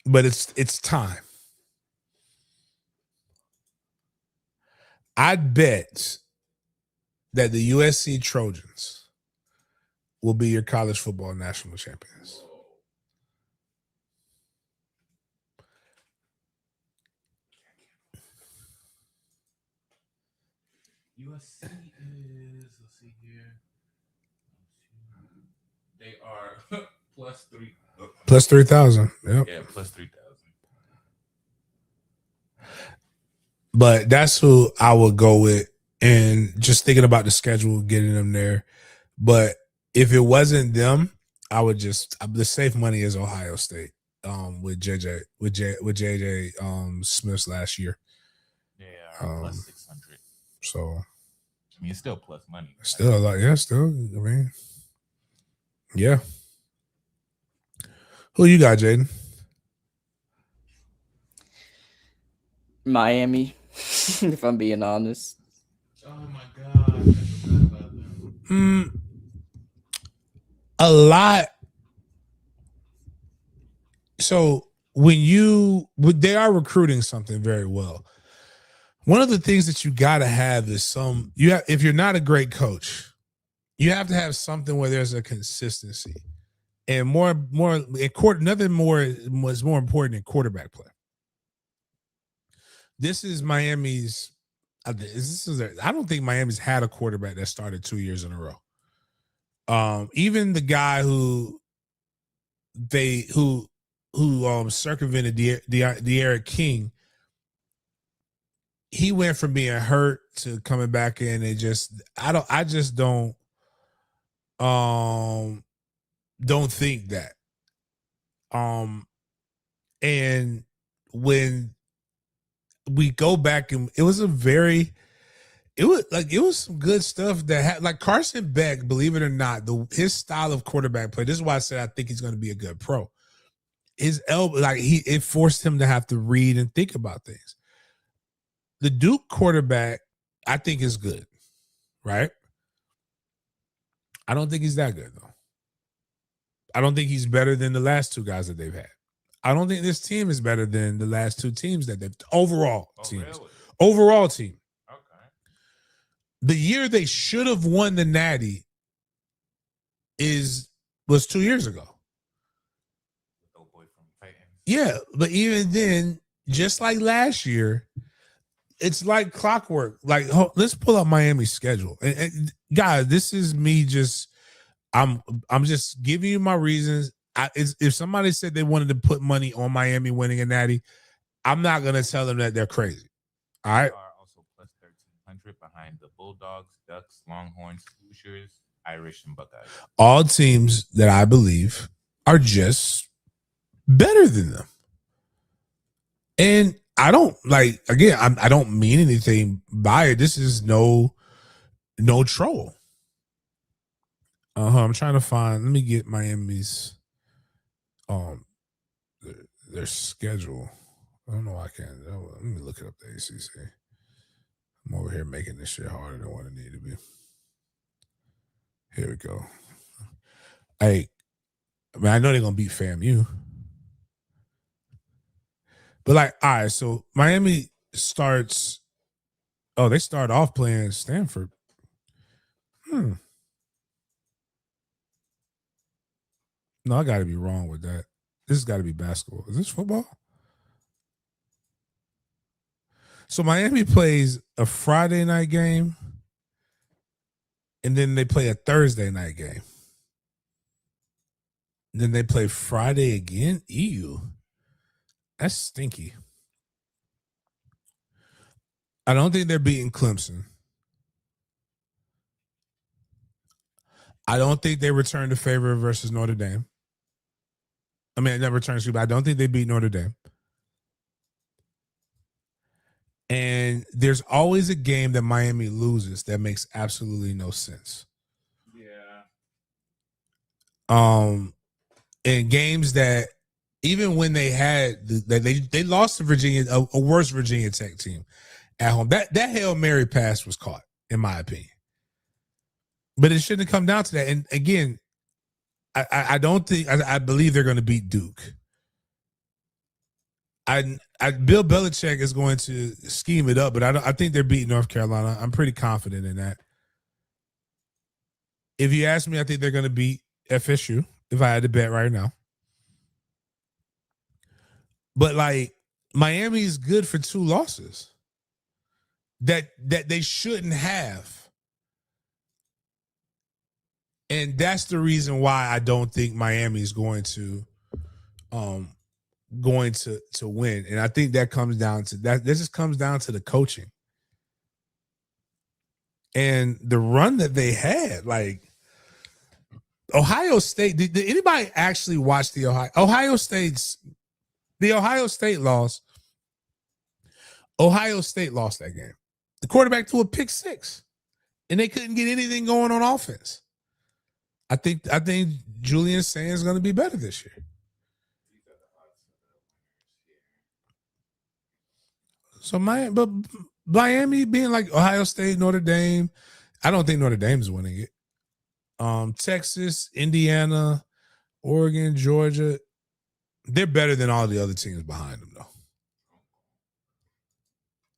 But it's time. I'd bet that the USC Trojans will be your college football national champions.
USC is, let's see here. They are plus 3.
Plus 3,000. Yep.
Yeah, plus 3,000.
But that's who I would go with. And just thinking about the schedule, getting them there. But if it wasn't them, I would just the safe money is Ohio State. With JJ Smith's last year.
Yeah, plus 600.
So
I mean, it's still plus money.
Still a lot, yeah. Still, I mean, yeah. Who you got, Jaden?
Miami, if I'm being honest.
Oh my God, I forgot about them.
A lot. So they are recruiting something very well. One of the things that you got to have is if you're not a great coach, you have to have something where there's a consistency and nothing more was more important in quarterback play. This is Miami's. I don't think Miami's had a quarterback that started 2 years in a row. Even the guy who circumvented De'Ara King, he went from being hurt to coming back in. I just don't think that. And when we go back and it was some good stuff that had, like Carson Beck, believe it or not, his style of quarterback play. This is why I said I think he's going to be a good pro. His elbow, it forced him to have to read and think about things. The Duke quarterback, I think, is good, right? I don't think he's that good, though. I don't think he's better than the last two guys that they've had. I don't think this team is better than the last two teams that they've overall teams.
Really?
Overall team.
Okay.
The year they should have won the Natty was 2 years ago.
Old boy from Titans.
Yeah, but even then, just like last year, it's like clockwork. Like, let's pull up Miami's schedule. And guys, this is me just. I'm just giving you my reasons. If somebody said they wanted to put money on Miami winning a Natty, I'm not gonna tell them that they're crazy. All right.
They are also plus 1,300 behind the Bulldogs, Ducks, Longhorns, Hoosiers, Irish, and Buckeyes.
All teams that I believe are just better than them. And I don't I don't mean anything by it. This is no troll. I'm trying to find. Let me get Miami's their schedule. I don't know. I can't. Let me look it up. The ACC. I'm over here making this shit harder than what it need to be. Here we go. I mean, I know they're gonna beat FAMU, but like, all right. So Miami starts. Oh, they start off playing Stanford. No, I got to be wrong with that. This has got to be basketball. Is this football? So Miami plays a Friday night game, and then they play a Thursday night game. And then they play Friday again. Ew. That's stinky. I don't think they're beating Clemson. I don't think they return the favor versus Notre Dame. I mean, it never returns to, but I don't think they beat Notre Dame. And there's always a game that Miami loses that makes absolutely no sense.
Yeah.
In games that even when they had they lost to Virginia, a worse Virginia Tech team at home. That Hail Mary pass was caught, in my opinion. But it shouldn't have come down to that. And again, I don't think I believe they're going to beat Duke. Bill Belichick is going to scheme it up, but I think they're beating North Carolina. I'm pretty confident in that. If you ask me, I think they're going to beat FSU if I had to bet right now. But like, Miami is good for 2 losses that they shouldn't have. And that's the reason why I don't think Miami is going to win. And I think that comes down to that. This just comes down to the coaching and the run that they had. Like Ohio State. Did anybody actually watch the Ohio State loss? Ohio State lost that game. The quarterback threw a pick 6, and they couldn't get anything going on offense. I think Julian Sands is going to be better this year. So Miami being like Ohio State, Notre Dame, I don't think Notre Dame's winning it. Texas, Indiana, Oregon, Georgia, they're better than all the other teams behind them, though.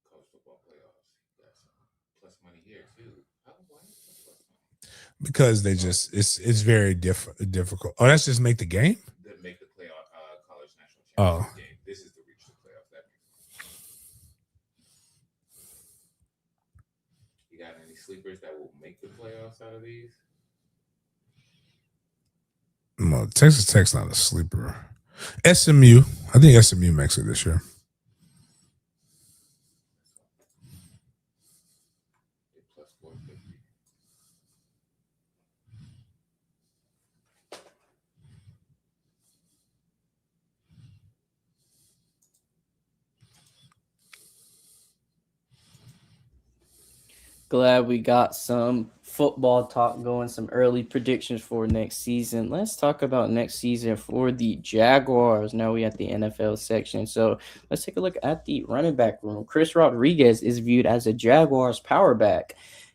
College football playoffs. That's plus money here too.
Because they just it's very difficult. Oh, that's just make the game?
That make the playoff college national championship game. This is the reach to the playoffs. That makes sense. You got any sleepers that will make the playoffs out of these?
No, Texas Tech's not a sleeper. SMU. I think SMU makes it this year.
Plus 450.
Glad we got some football talk going, some early predictions for next season. Let's talk about next season for the Jaguars. Now we at the NFL section. So let's take a look at the running back room. Chris Rodriguez is viewed as a Jaguars power back,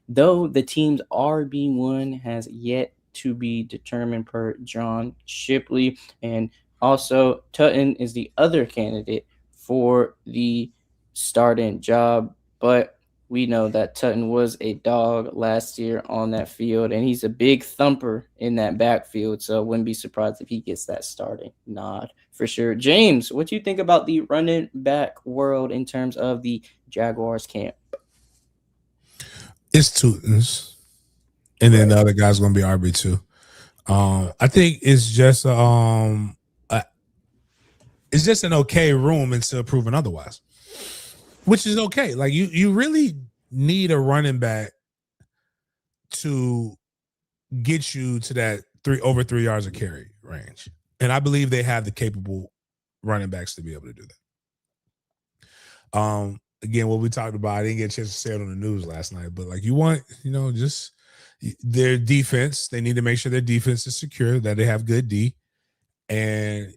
though the team's RB1 has yet to be determined per John Shipley. And also, Tutton is the other candidate for the starting job, but we know that Tutton was a dog last year on that field, and he's a big thumper in that backfield. So I wouldn't be surprised if he gets that starting nod for sure. James, what do you think about the running back world in terms of the Jaguars camp?
It's Tutons, and then the other guy's going to be RB2. I think it's just an okay room until proven otherwise, which is okay. Like you really need a running back to get you to that over 3 yards of carry range, and I believe they have the capable running backs to be able to do that. Again, what we talked about, I didn't get a chance to say it on the news last night, but like you want, just their defense. They need to make sure their defense is secure, that they have good D, and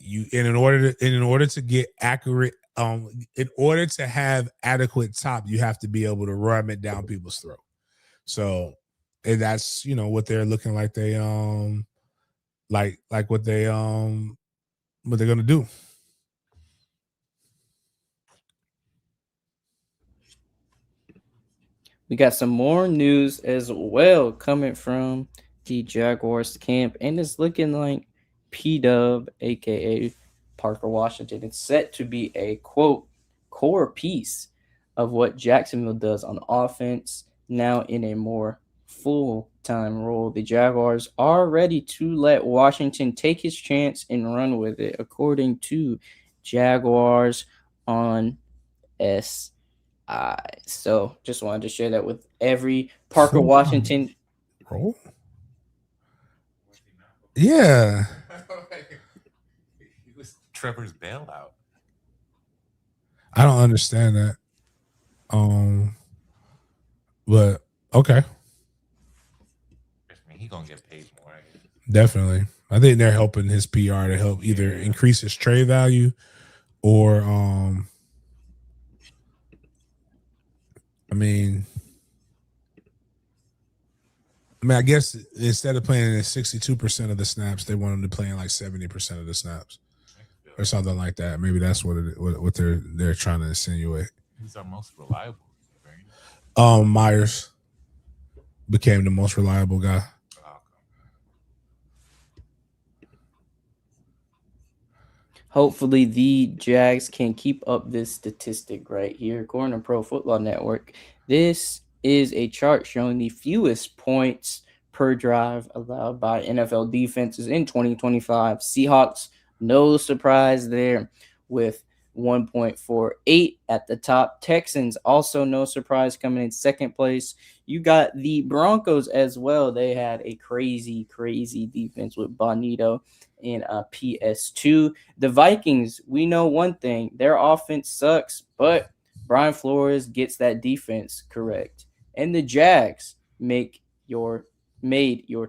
in order to get accurate, in order to have adequate top, you have to be able to run it down people's throat. So, and that's what they're looking like they like what they're gonna do.
We got some more news as well coming from the Jaguars camp, and it's looking like P-Dub, aka Parker Washington, is set to be a quote core piece of what Jacksonville does on offense now in a more full-time role. The Jaguars are ready to let Washington take his chance and run with it, according to Jaguars on SI. So just wanted to share that with every Parker Washington
role. Yeah.
He was Trevor's bailout.
I don't understand that. But okay.
I mean, he gonna get paid more.
Definitely. I think they're helping his PR to help either increase his trade value or I guess instead of playing in 62% of the snaps, they want him to play in like 70% of the snaps or something like that. Maybe that's what they're trying to insinuate.
Who's our most reliable? Right?
Myers became the most reliable guy.
Hopefully the Jags can keep up this statistic right here. According to Pro Football Network, this is a chart showing the fewest points per drive allowed by NFL defenses in 2025. Seahawks, no surprise there, with 1.48 at the top. Texans, also no surprise, coming in second place. You got the Broncos as well. They had a crazy defense with Bonito in PS2. The Vikings, we know one thing. Their offense sucks, but Brian Flores gets that defense correct. And the Jags made your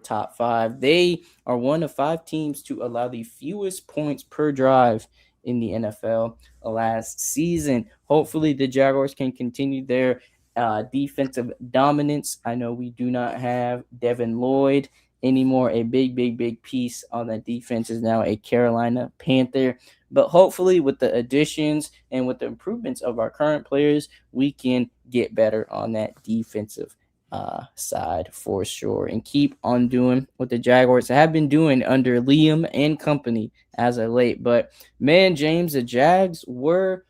top five. They are one of 5 teams to allow the fewest points per drive in the NFL last season. Hopefully the Jaguars can continue their defensive dominance. I know we do not have Devin Lloyd anymore. A big piece on that defense is now a Carolina Panther. But hopefully with the additions and with the improvements of our current players, we can get better on that defensive side for sure and keep on doing what the Jaguars have been doing under Liam and company as of late. But man, James, the Jags were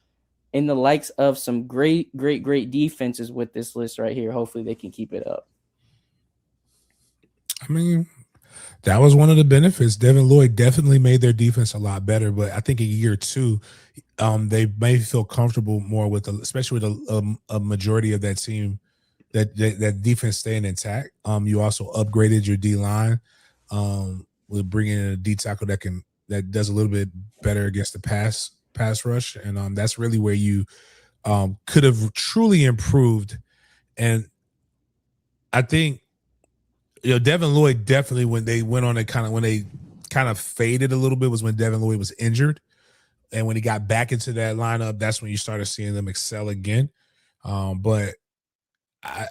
in the likes of some great defenses with this list right here. Hopefully they can keep it up.
I mean, that was one of the benefits. Devin Lloyd definitely made their defense a lot better, but I think in year 2, they may feel comfortable more with, especially with a majority of that team, that defense staying intact. You also upgraded your D line with bringing in a D tackle that does a little bit better against the pass rush, and that's really where you could have truly improved. And I think Devin Lloyd definitely, when they went on when they kind of faded a little bit, was when Devin Lloyd was injured, and when he got back into that lineup, that's when you started seeing them excel again. But I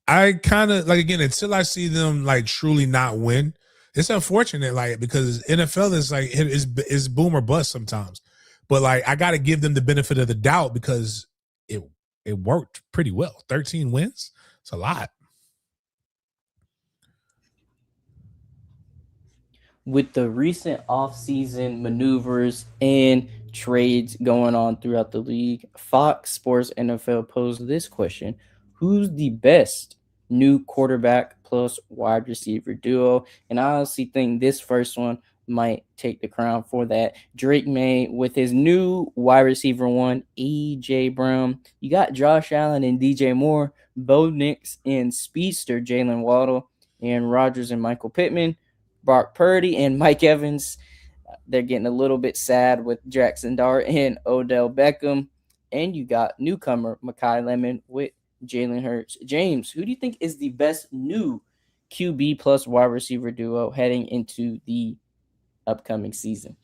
I kind of like, again, until I see them like truly not win, it's unfortunate, like, because NFL is like it's boom or bust sometimes. But like, I got to give them the benefit of the doubt because it worked pretty well. 13 wins, it's a lot.
With the recent offseason maneuvers and trades going on throughout the league, Fox Sports NFL posed this question: who's the best new quarterback plus wide receiver duo? And I honestly think this first one might take the crown for that. Drake May with his new wide receiver one, AJ Brown. You got Josh Allen and DJ Moore, Bo Nix and speedster Jalen Waddle, and Rodgers and Michael Pittman, Brock Purdy and Mike Evans. They're getting a little bit sad with Jackson Dart and Odell Beckham. And you got newcomer Mekhi Lemon with Jalen Hurts. James, who do you think is the best new QB plus wide receiver duo heading into the upcoming season?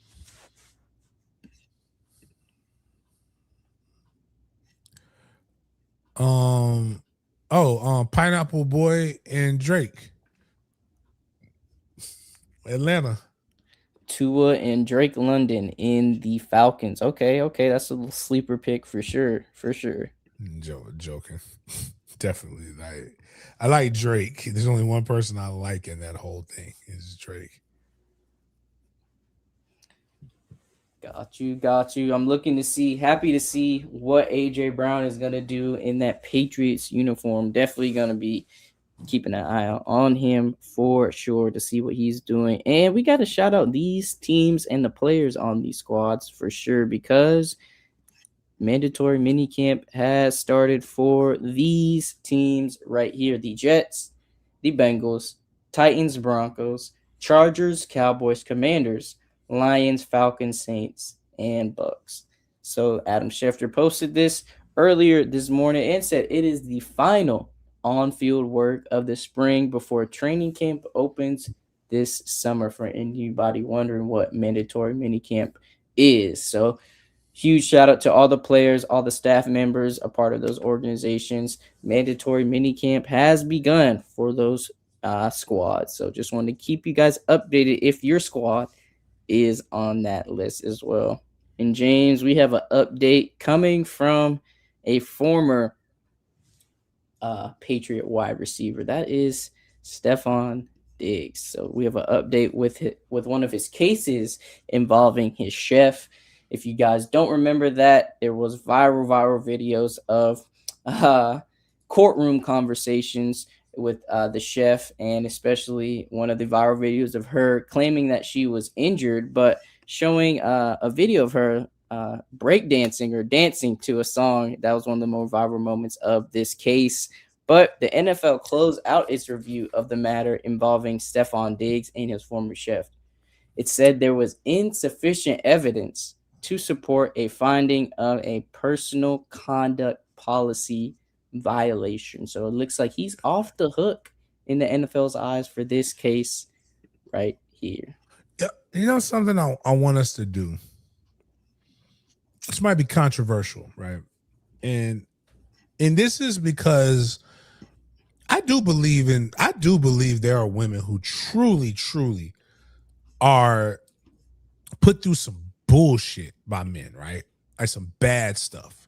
Pineapple Boy and Drake. Atlanta.
Tua and Drake London in the Falcons. Okay, that's a little sleeper pick for sure.
Joking. Definitely. Like, I like Drake. There's only one person I like in that whole thing is Drake.
Got you. I'm happy to see what AJ Brown is going to do in that Patriots uniform. Definitely going to be keeping an eye out on him for sure to see what he's doing. And we got to shout out these teams and the players on these squads for sure, because mandatory minicamp has started for these teams right here: the Jets, the Bengals, Titans, Broncos, Chargers, Cowboys, Commanders, Lions, Falcons, Saints, and Bucks. So Adam Schefter posted this earlier this morning and said it is the final on-field work of the spring before training camp opens this summer, for anybody wondering what mandatory minicamp is. So huge shout out to all the players, all the staff members, a part of those organizations. Mandatory minicamp has begun for those squads. So just wanted to keep you guys updated if your squad is on that list as well. And James, we have an update coming from a former Patriot wide receiver. That is Stephon Diggs. So we have an update with one of his cases involving his chef. If you guys don't remember that, there was viral videos of courtroom conversations with the chef, and especially one of the viral videos of her claiming that she was injured, but showing a video of her breakdancing or dancing to a song. That was one of the more viral moments of this case. But the NFL closed out its review of the matter involving Stephon Diggs and his former chef. It said there was insufficient evidence to support a finding of a personal conduct policy violation. So it looks like he's off the hook in the NFL's eyes for this case right here.
Yeah, you know something I want us to do? This might be controversial, right? And this is because I do believe there are women who truly are put through some bullshit by men, right? Like some bad stuff.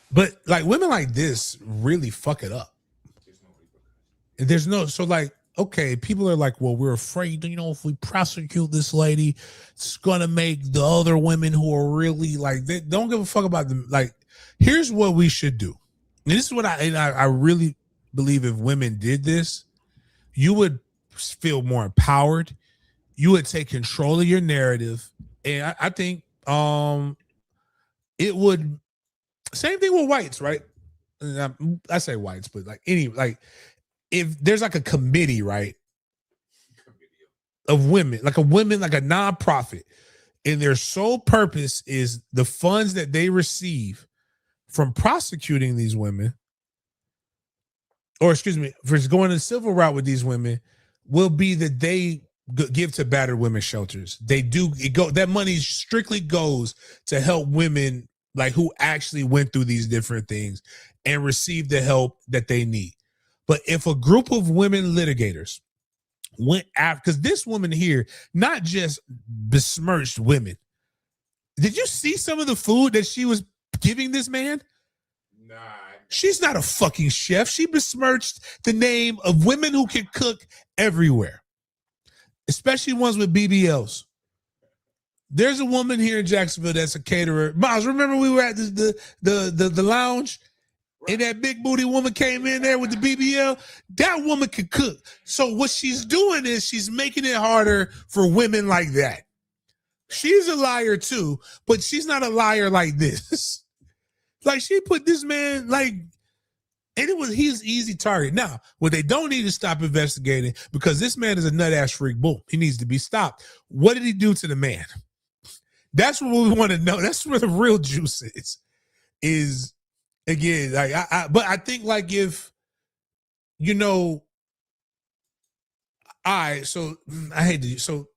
But like women like this really fuck it up. So like, okay, people are like, well, we're afraid, if we prosecute this lady, it's gonna make the other women who are really like, they don't give a fuck about them. Like, here's what we should do. And this is what I really believe: if women did this, you would feel more empowered. You would take control of your narrative. And I think it would, same thing with whites, right? I say whites, but if there's like a committee, right, of women, like a nonprofit, and their sole purpose is the funds that they receive from prosecuting these women, or for going the civil route with these women, will be that they give to battered women's shelters. That money strictly goes to help women like who actually went through these different things and receive the help that they need. But if a group of women litigators went after, because this woman here not just besmirched women. Did you see some of the food that she was giving this man?
Nah.
She's not a fucking chef. She besmirched the name of women who can cook everywhere, especially ones with BBLs. There's a woman here in Jacksonville that's a caterer. Miles, remember we were at the lounge? And that big booty woman came in there with the BBL. That woman can cook. So what she's doing is she's making it harder for women like that. She's a liar too, but she's not a liar like this. Like she put this man like, and he's easy target. Now, what they don't need to stop investigating, because this man is a nut ass freak. Boom, he needs to be stopped. What did he do to the man? That's what we want to know. That's where the real juice is. Again, like but I think like if all right, so I hate to so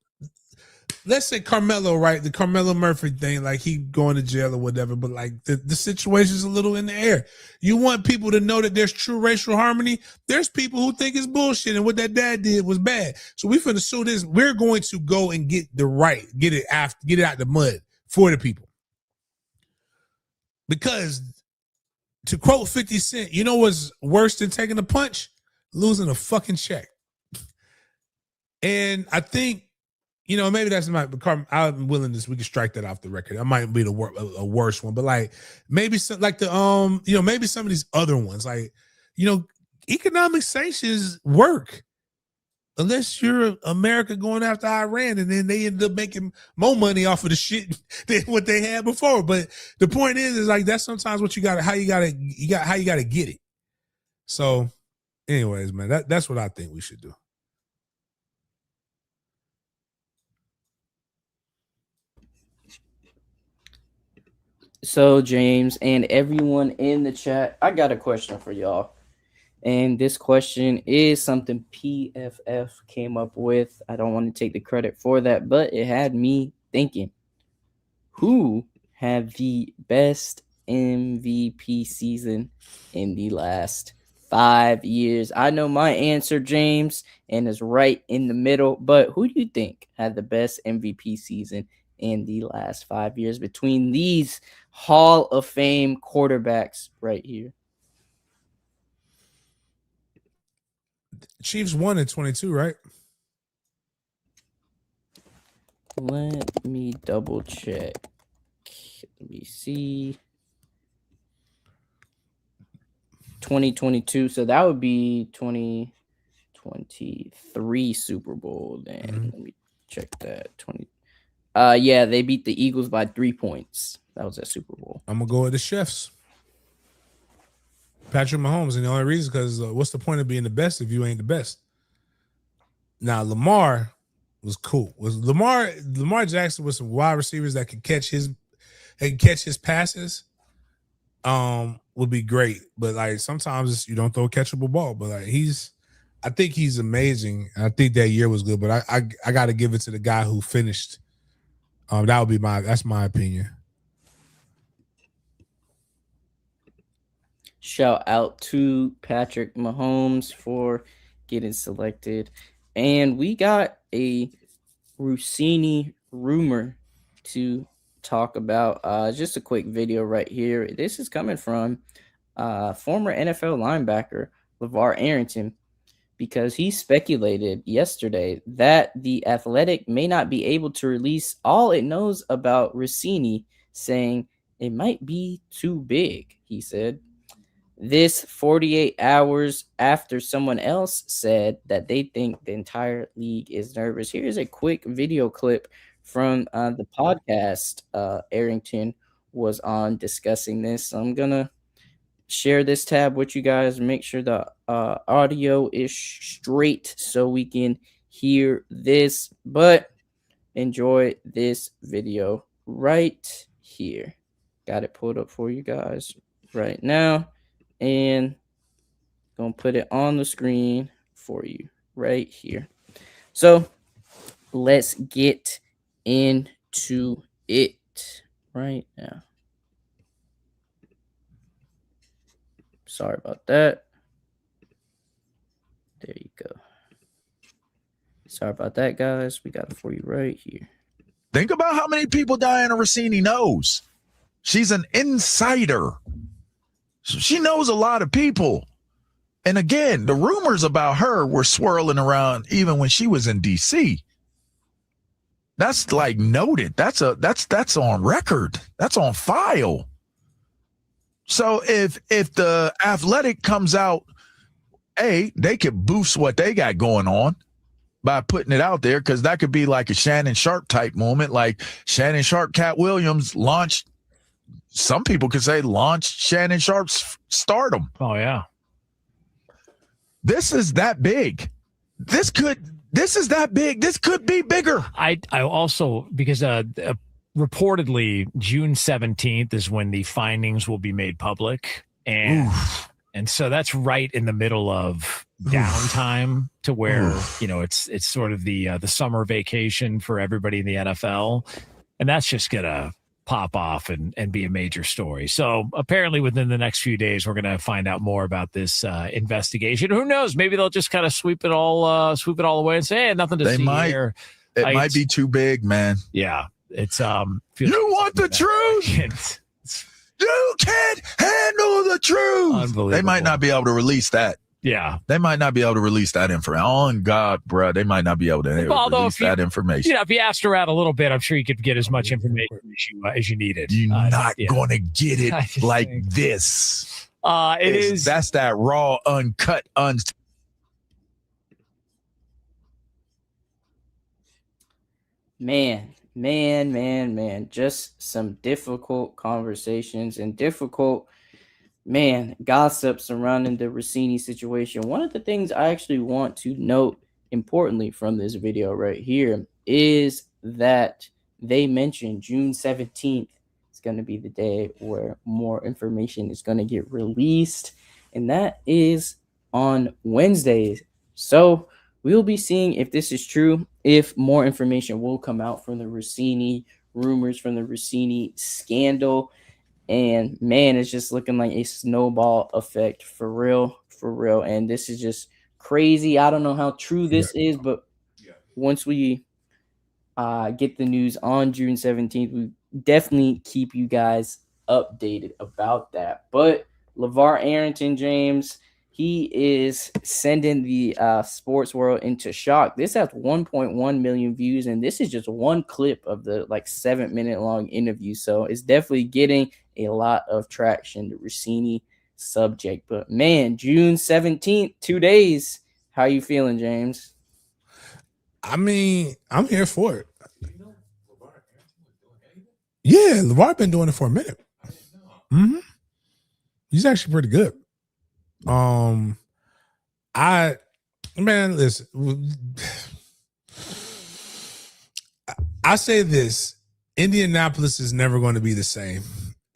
let's say Carmelo, right? The Carmelo Murphy thing, like he going to jail or whatever, but like the situation is a little in the air. You want people to know that there's true racial harmony. There's people who think it's bullshit and what that dad did was bad. So we finna sue this. We're going to go and get it out the mud for the people. Because to quote 50 Cent, you know what's worse than taking a punch? Losing a fucking check. And I think, maybe that's I'm willing we can strike that off the record. That might be a worse one, but like maybe some, like maybe some of these other ones, like, economic sanctions work. Unless you're America going after Iran, and then they end up making more money off of the shit than what they had before. But the point is like that's sometimes what how you gotta get it. So, anyways, man, that's what I think we should do.
So, James and everyone in the chat, I got a question for y'all. And this question is something PFF came up with. I don't want to take the credit for that, but it had me thinking. Who had the best MVP season in the last 5 years? I know my answer, James, and is right in the middle. But who do you think had the best MVP season in the last 5 years between these Hall of Fame quarterbacks right here?
Chiefs won in 22, right?
Let me double check. Let me see. 2022. So that would be 2023 Super Bowl. Then let me check that. Yeah, they beat the Eagles by 3 points. That was that Super Bowl.
I'm gonna go with the chefs. Patrick Mahomes, and the only reason because what's the point of being the best if you ain't the best? Now Lamar was cool. Was Lamar Jackson with some wide receivers that could catch his passes? Would be great, but like sometimes you don't throw a catchable ball. But like I think he's amazing. I think that year was good, but I got to give it to the guy who finished. That would be that's my opinion.
Shout out to Patrick Mahomes for getting selected. And we got a Rossini rumor to talk about. Just a quick video right here. This is coming from former NFL linebacker LeVar Arrington, because he speculated yesterday that the Athletic may not be able to release all it knows about Rossini, saying it might be too big, he said. This 48 hours after someone else said that they think the entire league is nervous. Here's a quick video clip from the podcast Arrington was on discussing this. I'm going to share this tab with you guys. Make sure the audio is straight so we can hear this. But enjoy this video right here. Got it pulled up for you guys right now. And gonna put it on the screen for you right here. So let's get into it right now. Sorry about that. There you go. Sorry about that, guys. We got it for you right here.
Think about how many people Diana Rossini knows. She's an insider. She knows a lot of people. And again, the rumors about her were swirling around even when she was in DC. That's like noted. That's on record. That's on file. So if the Athletic comes out, they could boost what they got going on by putting it out there, because that could be like a Shannon Sharp type moment, like Shannon Sharp, Cat Williams launched. Some people could say launched Shannon Sharp's stardom.
Oh yeah,
this is that big. This is that big. This could be bigger.
I also, because reportedly June 17th is when the findings will be made public, and so that's right in the middle of downtime to where it's sort of the summer vacation for everybody in the NFL, and that's just gonna pop off and be a major story. So apparently within the next few days we're gonna find out more about this investigation. Who knows? Maybe they'll just kind of sweep it all away and say, hey, nothing to see here.
It might be too big, man.
Yeah, it's
you want the truth? You can't handle the truth.
Unbelievable.
They might not be able to release that.
Yeah.
They might not be able to release that information. On God, bro. They might not be able to release that information.
If you asked around a little bit, I'm sure you could get as much information as you needed.
You're not going to get it like this. That's that raw, uncut,
Man. Just some difficult conversations and difficult, gossip surrounding the Rossini situation. One of the things I actually want to note importantly from this video right here is that they mentioned June 17th is going to be the day where more information is going to get released, and that is on Wednesdays. So we'll be seeing if this is true, if more information will come out from the Rossini rumors, from the Rossini scandal. And man, it's just looking like a snowball effect for real. And this is just crazy. I don't know how true this is, but once we get the news on June 17th, we definitely keep you guys updated about that. But LeVar Arrington, James, he is sending the sports world into shock. This has 1.1 million views, and this is just one clip of the 7-minute long interview. So it's definitely getting a lot of traction, the Rossini subject. But man, June 17th, 2 days. How you feeling, James?
I mean, I'm here for it. Yeah, LeVar been doing it for a minute. He's actually pretty good. Listen, I say this: Indianapolis is never going to be the same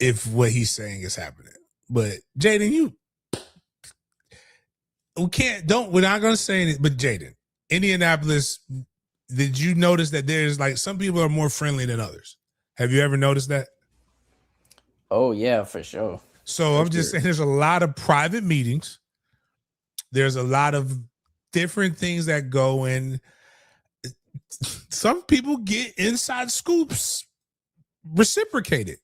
if what he's saying is happening. But Jaden, we're not going to say anything. But Jaden, Indianapolis, did you notice that there's some people are more friendly than others? Have you ever noticed that?
Oh yeah, for sure.
So I'm just saying there's a lot of private meetings. There's a lot of different things that go in. Some people get inside scoops reciprocated.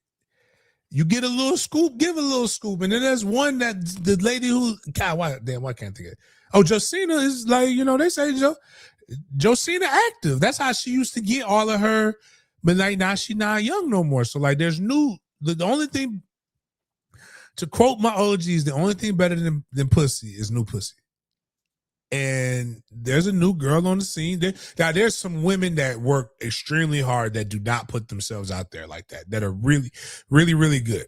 You get a little scoop, give a little scoop. And then there's one that the lady who, God, why can't I think of it? Oh, Josina is they say Josina active. That's how she used to get all of her, but now she's not young no more. So there's the only thing, to quote my OGs, the only thing better than pussy is new pussy. And there's a new girl on the scene. There's some women that work extremely hard that do not put themselves out there like that are really, really, really good.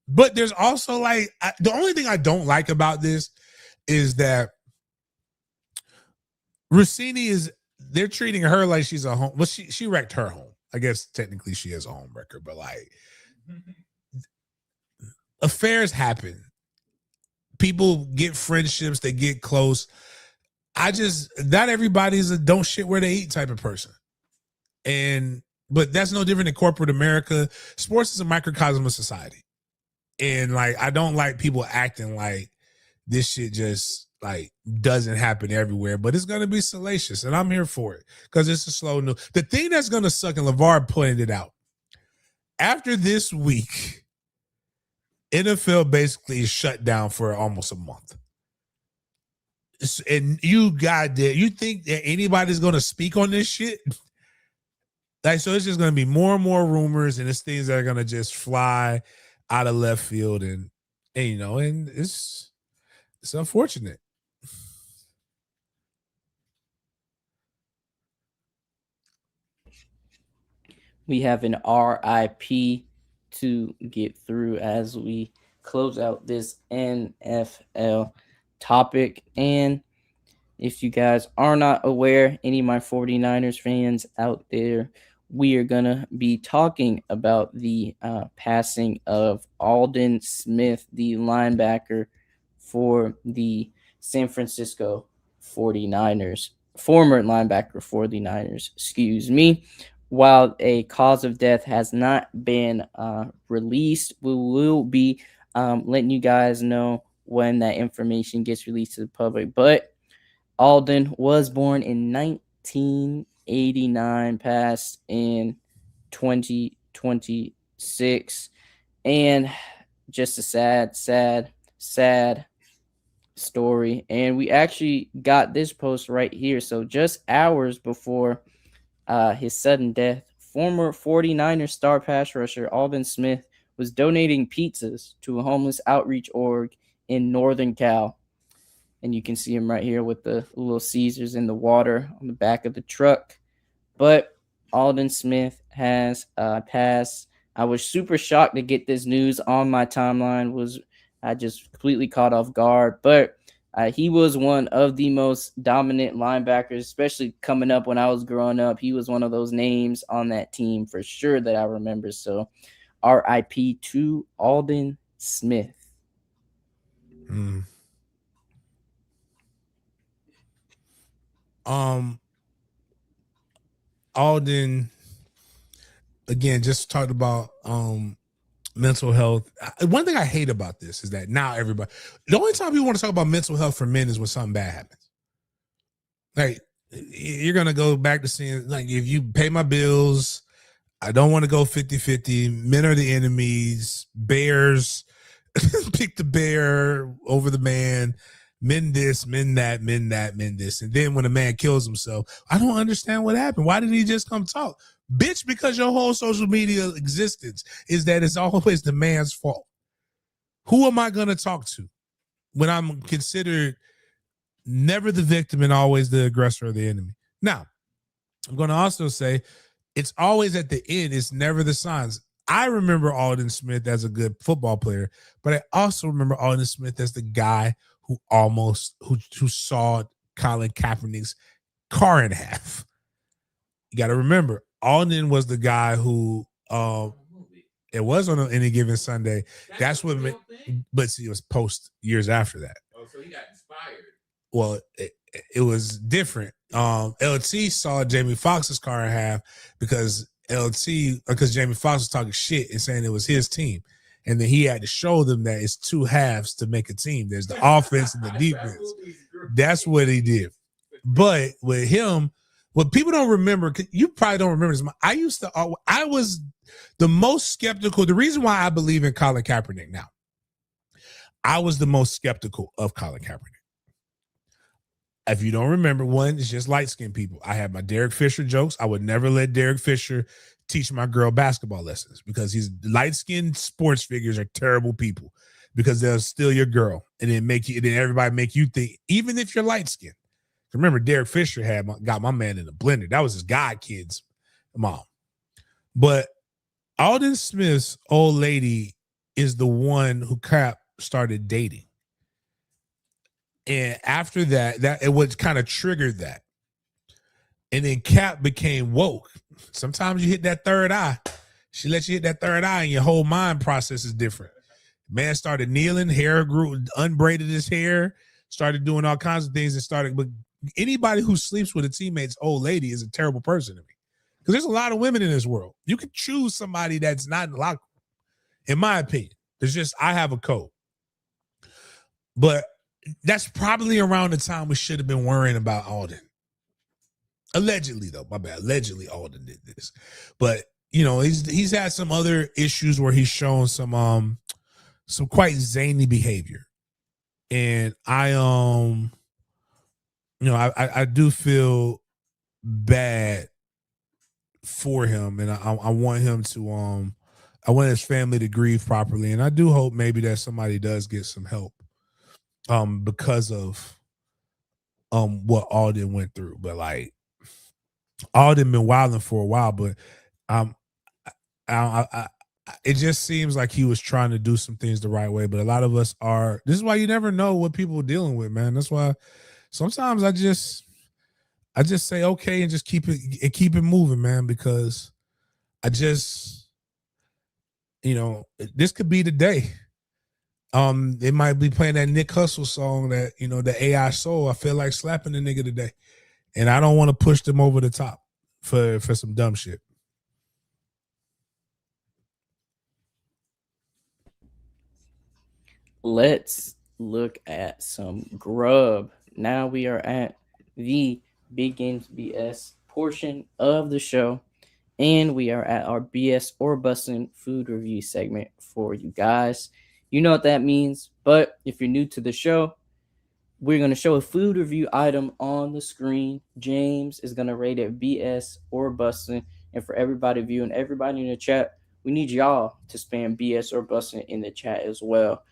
But there's also the only thing I don't like about this is that Rossini they're treating her like she's a home. Well, she wrecked her home. I guess technically she is a home wrecker, but affairs happen. People get friendships, they get close. Not everybody's a don't shit where they eat type of person. But that's no different in corporate America. Sports is a microcosm of society. And I don't like people acting like this shit just like doesn't happen everywhere, but it's going to be salacious, and I'm here for it because it's a slow news. The thing that's going to suck, and LeVar pointed it out, after this week, NFL basically is shut down for almost a month. And you think that anybody's going to speak on this shit? Like, so it's just going to be more and more rumors, and it's things that are going to just fly out of left field, and you know, and it's unfortunate.
We have an RIP to get through as we close out this NFL topic. And if you guys are not aware, any of my 49ers fans out there, we are going to be talking about the passing of Aldon Smith, the linebacker for the San Francisco 49ers, former linebacker for the Niners, excuse me. While a cause of death has not been released, we will be letting you guys know when that information gets released to the public. But Aldon was born in 1989, passed in 2026, and just a sad story. And we actually got this post right here. So just hours before his sudden death, former 49ers star pass rusher Aldon Smith was donating pizzas to a homeless outreach org in Northern Cal. And you can see him right here with the Little Caesars in the water on the back of the truck. But Aldon Smith has passed. I was super shocked to get this news on my timeline. I just completely caught off guard. But he was one of the most dominant linebackers, especially coming up when I was growing up. He was one of those names on that team for sure that I remember. So RIP to Aldon Smith.
Aldon, again, just talked about mental health. One thing I hate about this is that now everybody, the only time people want to talk about mental health for men is when something bad happens. Like, you're going to go back to seeing, like, if you pay my bills, I don't want to go 50-50. Men are the enemies. Bears, pick the bear over the man. Men this, men that, men that, men this. And then when a man kills himself, I don't understand what happened. Why didn't he just come talk? Bitch, because your whole social media existence is that it's always the man's fault. Who am I going to talk to when I'm considered never the victim and always the aggressor or the enemy? Now, I'm going to also say it's always at the end. It's never the signs. I remember Aldon Smith as a good football player, but I also remember Aldon Smith as the guy who saw Colin Kaepernick's car in half. You got to remember, Aldon was the guy who it was on Any Given Sunday. That's what, but see, it was post years after that.
Oh, so he got inspired.
Well, it was different. LT saw Jamie Foxx's car in half because Jamie Foxx was talking shit and saying it was his team. And then he had to show them that it's two halves to make a team. There's the offense and the defense. That's what he did. But with him, what people don't remember, you probably don't remember this. I was the most skeptical. The reason why I believe in Colin Kaepernick now, I was the most skeptical of Colin Kaepernick. If you don't remember, one, it's just light-skinned people. I had my Derek Fisher jokes. I would never let Derek Fisher teach my girl basketball lessons because he's light-skinned sports figures are terrible people because they'll steal your girl and then everybody make you think, even if you're light-skinned. Remember, Derek Fisher got my man in a blender. That was his god kid's mom. But Aldon Smith's old lady is the one who Cap started dating. And after that it would kind of triggered that. And then Cap became woke. Sometimes you hit that third eye. She lets you hit that third eye and your whole mind process is different. Man started kneeling, hair grew, unbraided his hair, started doing all kinds of things but anybody who sleeps with a teammate's old lady is a terrible person to me. Because there's a lot of women in this world. You can choose somebody that's not in the locker room. In my opinion, I have a code. But that's probably around the time we should have been worrying about Alden. Allegedly, though, my bad. Allegedly, Alden did this, but you know, he's had some other issues where he's shown some quite zany behavior, and I do feel bad for him, and I want him to I want his family to grieve properly, and I do hope maybe that somebody does get some help because of what Alden went through. But like, Alden been wilding for a while, but it just seems like he was trying to do some things the right way. But a lot of us are. This is why you never know what people are dealing with, man. That's why sometimes I just say okay and just keep it moving, man, because I just, you know, this could be the day. It might be playing that Nick Hustle song that, you know, the AI Soul. I feel like slapping the nigga today, and I don't want to push them over the top for some dumb shit.
Let's look at some grub. Now we are at the Big Games BS portion of the show, and we are at our BS or Bussin' food review segment for you guys. You know what that means, but if you're new to the show, we're going to show a food review item on the screen. James is going to rate it BS or Bussin', and for everybody viewing, everybody in the chat, we need y'all to spam BS or Bussin' in the chat as well.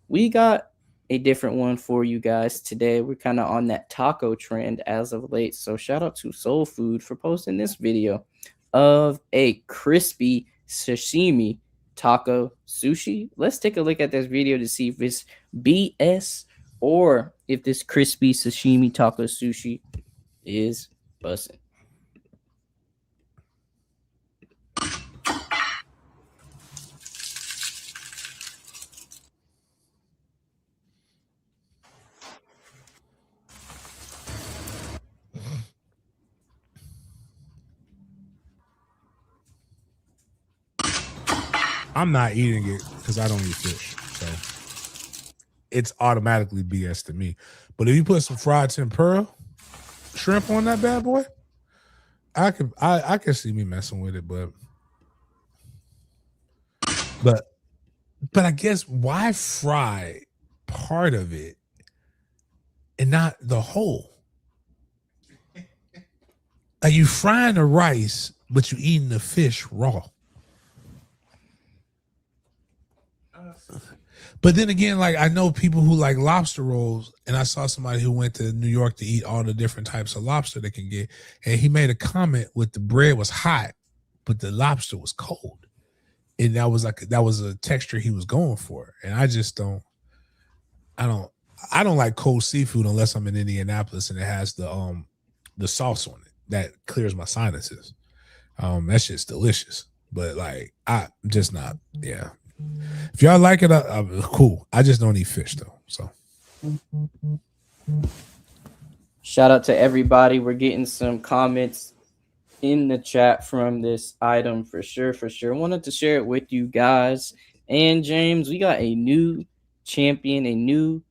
We got a different one for you guys today. We're kind of on that taco trend as of late. So shout out to Soul Food for posting this video of a crispy sashimi taco sushi. Let's take a look at this video to see if it's BS or if this crispy sashimi taco sushi is bussin'.
I'm not eating it because I don't eat fish, so it's automatically BS to me. But if you put some fried tempura shrimp on that bad boy, I can see me messing with it, but I guess why fry part of it and not the whole? Are you frying the rice, but you eating the fish raw? But then again, like, I know people who like lobster rolls, and I saw somebody who went to New York to eat all the different types of lobster they can get, and he made a comment with the bread was hot, but the lobster was cold, and that was a texture he was going for, and I just don't. I don't like cold seafood unless I'm in Indianapolis and it has the sauce on it that clears my sinuses. That shit's delicious, but like I'm just not. Yeah. If y'all like it, cool. I just don't eat fish though. So
shout out to everybody. We're getting some comments in the chat from this item for sure. Wanted to share it with you guys. And James, we got a new champion, a new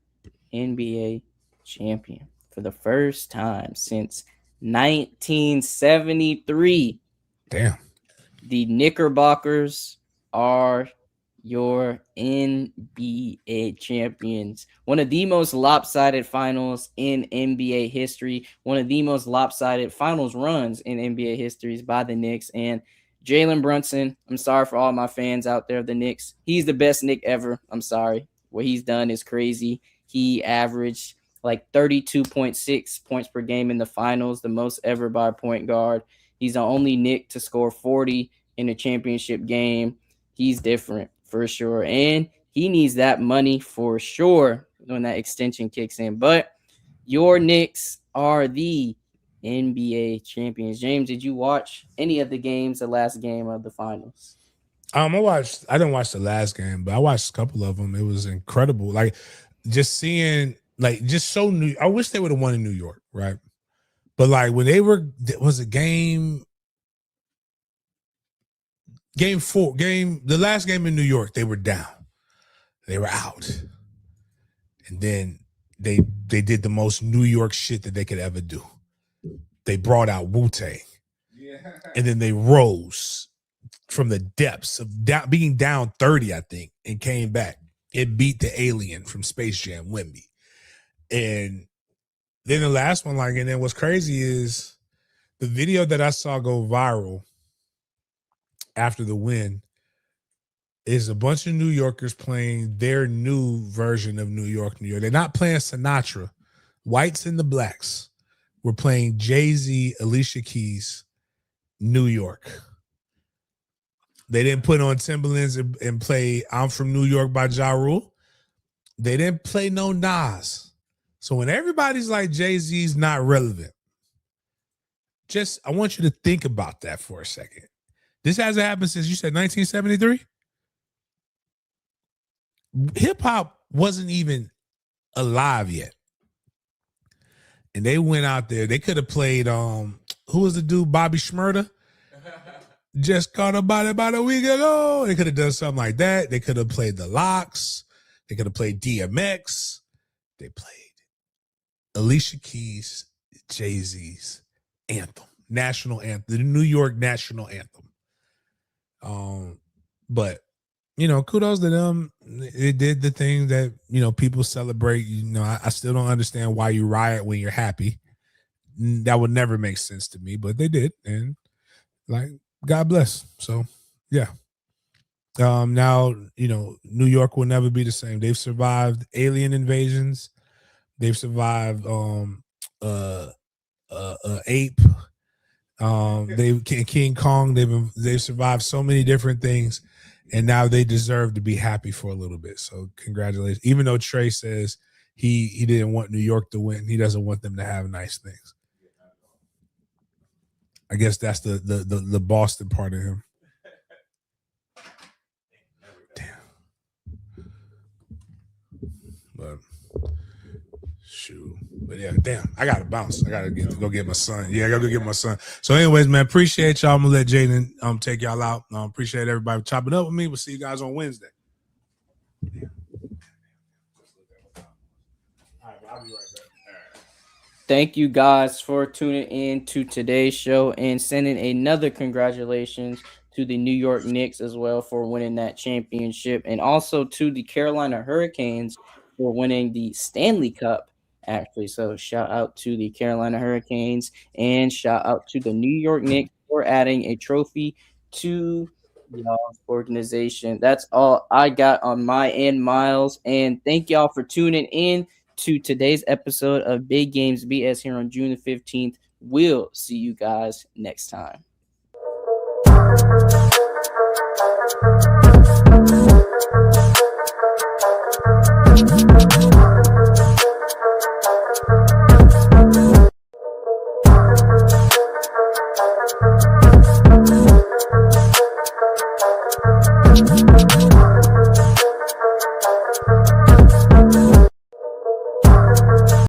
NBA champion for the first time since 1973.
Damn.
The Knickerbockers are your NBA champions. One of the most lopsided finals in NBA history. One of the most lopsided finals runs in NBA history is by the Knicks. And Jalen Brunson, I'm sorry for all my fans out there of the Knicks. He's the best Knick ever. I'm sorry. What he's done is crazy. He averaged like 32.6 points per game in the finals, the most ever by a point guard. He's the only Knick to score 40 in a championship game. He's different for sure. And he needs that money for sure when that extension kicks in. But your Knicks are the NBA champions. James, did you watch any of the games, the last game of the finals?
I didn't watch the last game, but I watched a couple of them. It was incredible. Like just seeing, like, just so new. I wish they would have won in New York, right? But like when they were, was it game 4, the last game in New York, they were down. They were out. And then they did the most New York shit that they could ever do. They brought out Wu-Tang. And then they rose from the depths of being down 30, I think, and came back. It beat the alien from Space Jam, Wemby. And then the last one, and then what's crazy is the video that I saw go viral after the win is a bunch of New Yorkers playing their new version of New York, New York. They're not playing Sinatra. Whites and the blacks were playing Jay-Z, Alicia Keys, New York. They didn't put on Timberlands and play I'm From New York by Ja Rule. They didn't play no Nas. So when everybody's like Jay-Z's not relevant, I want you to think about that for a second. This hasn't happened since, you said, 1973? Hip-hop wasn't even alive yet. And they went out there. They could have played, who was the dude, Bobby Shmurda? Just caught a body about a week ago. They could have done something like that. They could have played the Locks. They could have played DMX. They played Alicia Keys, Jay-Z's anthem, national anthem, the New York national anthem. But kudos to them. It did the thing that people celebrate. I still don't understand why you riot when you're happy. That would never make sense to me, but they did, and God bless. So yeah. Now New York will never be the same. They've survived alien invasions. They've survived ape. King Kong. They've survived so many different things, and now they deserve to be happy for a little bit. So congratulations. Even though Trey says he didn't want New York to win, he doesn't want them to have nice things. I guess that's the Boston part of him. Damn. But shoot. But yeah, damn. I gotta bounce. I gotta go get my son. Yeah, I gotta go get my son. So, anyways, man, appreciate y'all. I'm gonna let Jaden take y'all out. Appreciate everybody chopping up with me. We'll see you guys on Wednesday. Yeah. All right, I'll be right back.
Thank you guys for tuning in to today's show and sending another congratulations to the New York Knicks as well for winning that championship, and also to the Carolina Hurricanes for winning the Stanley Cup, actually. So shout out to the Carolina Hurricanes and shout out to the New York Knicks for adding a trophy to y'all's organization. That's all I got on my end, Miles, and thank y'all for tuning in to today's episode of Big Games BS here on June the 15th. We'll see you guys next time.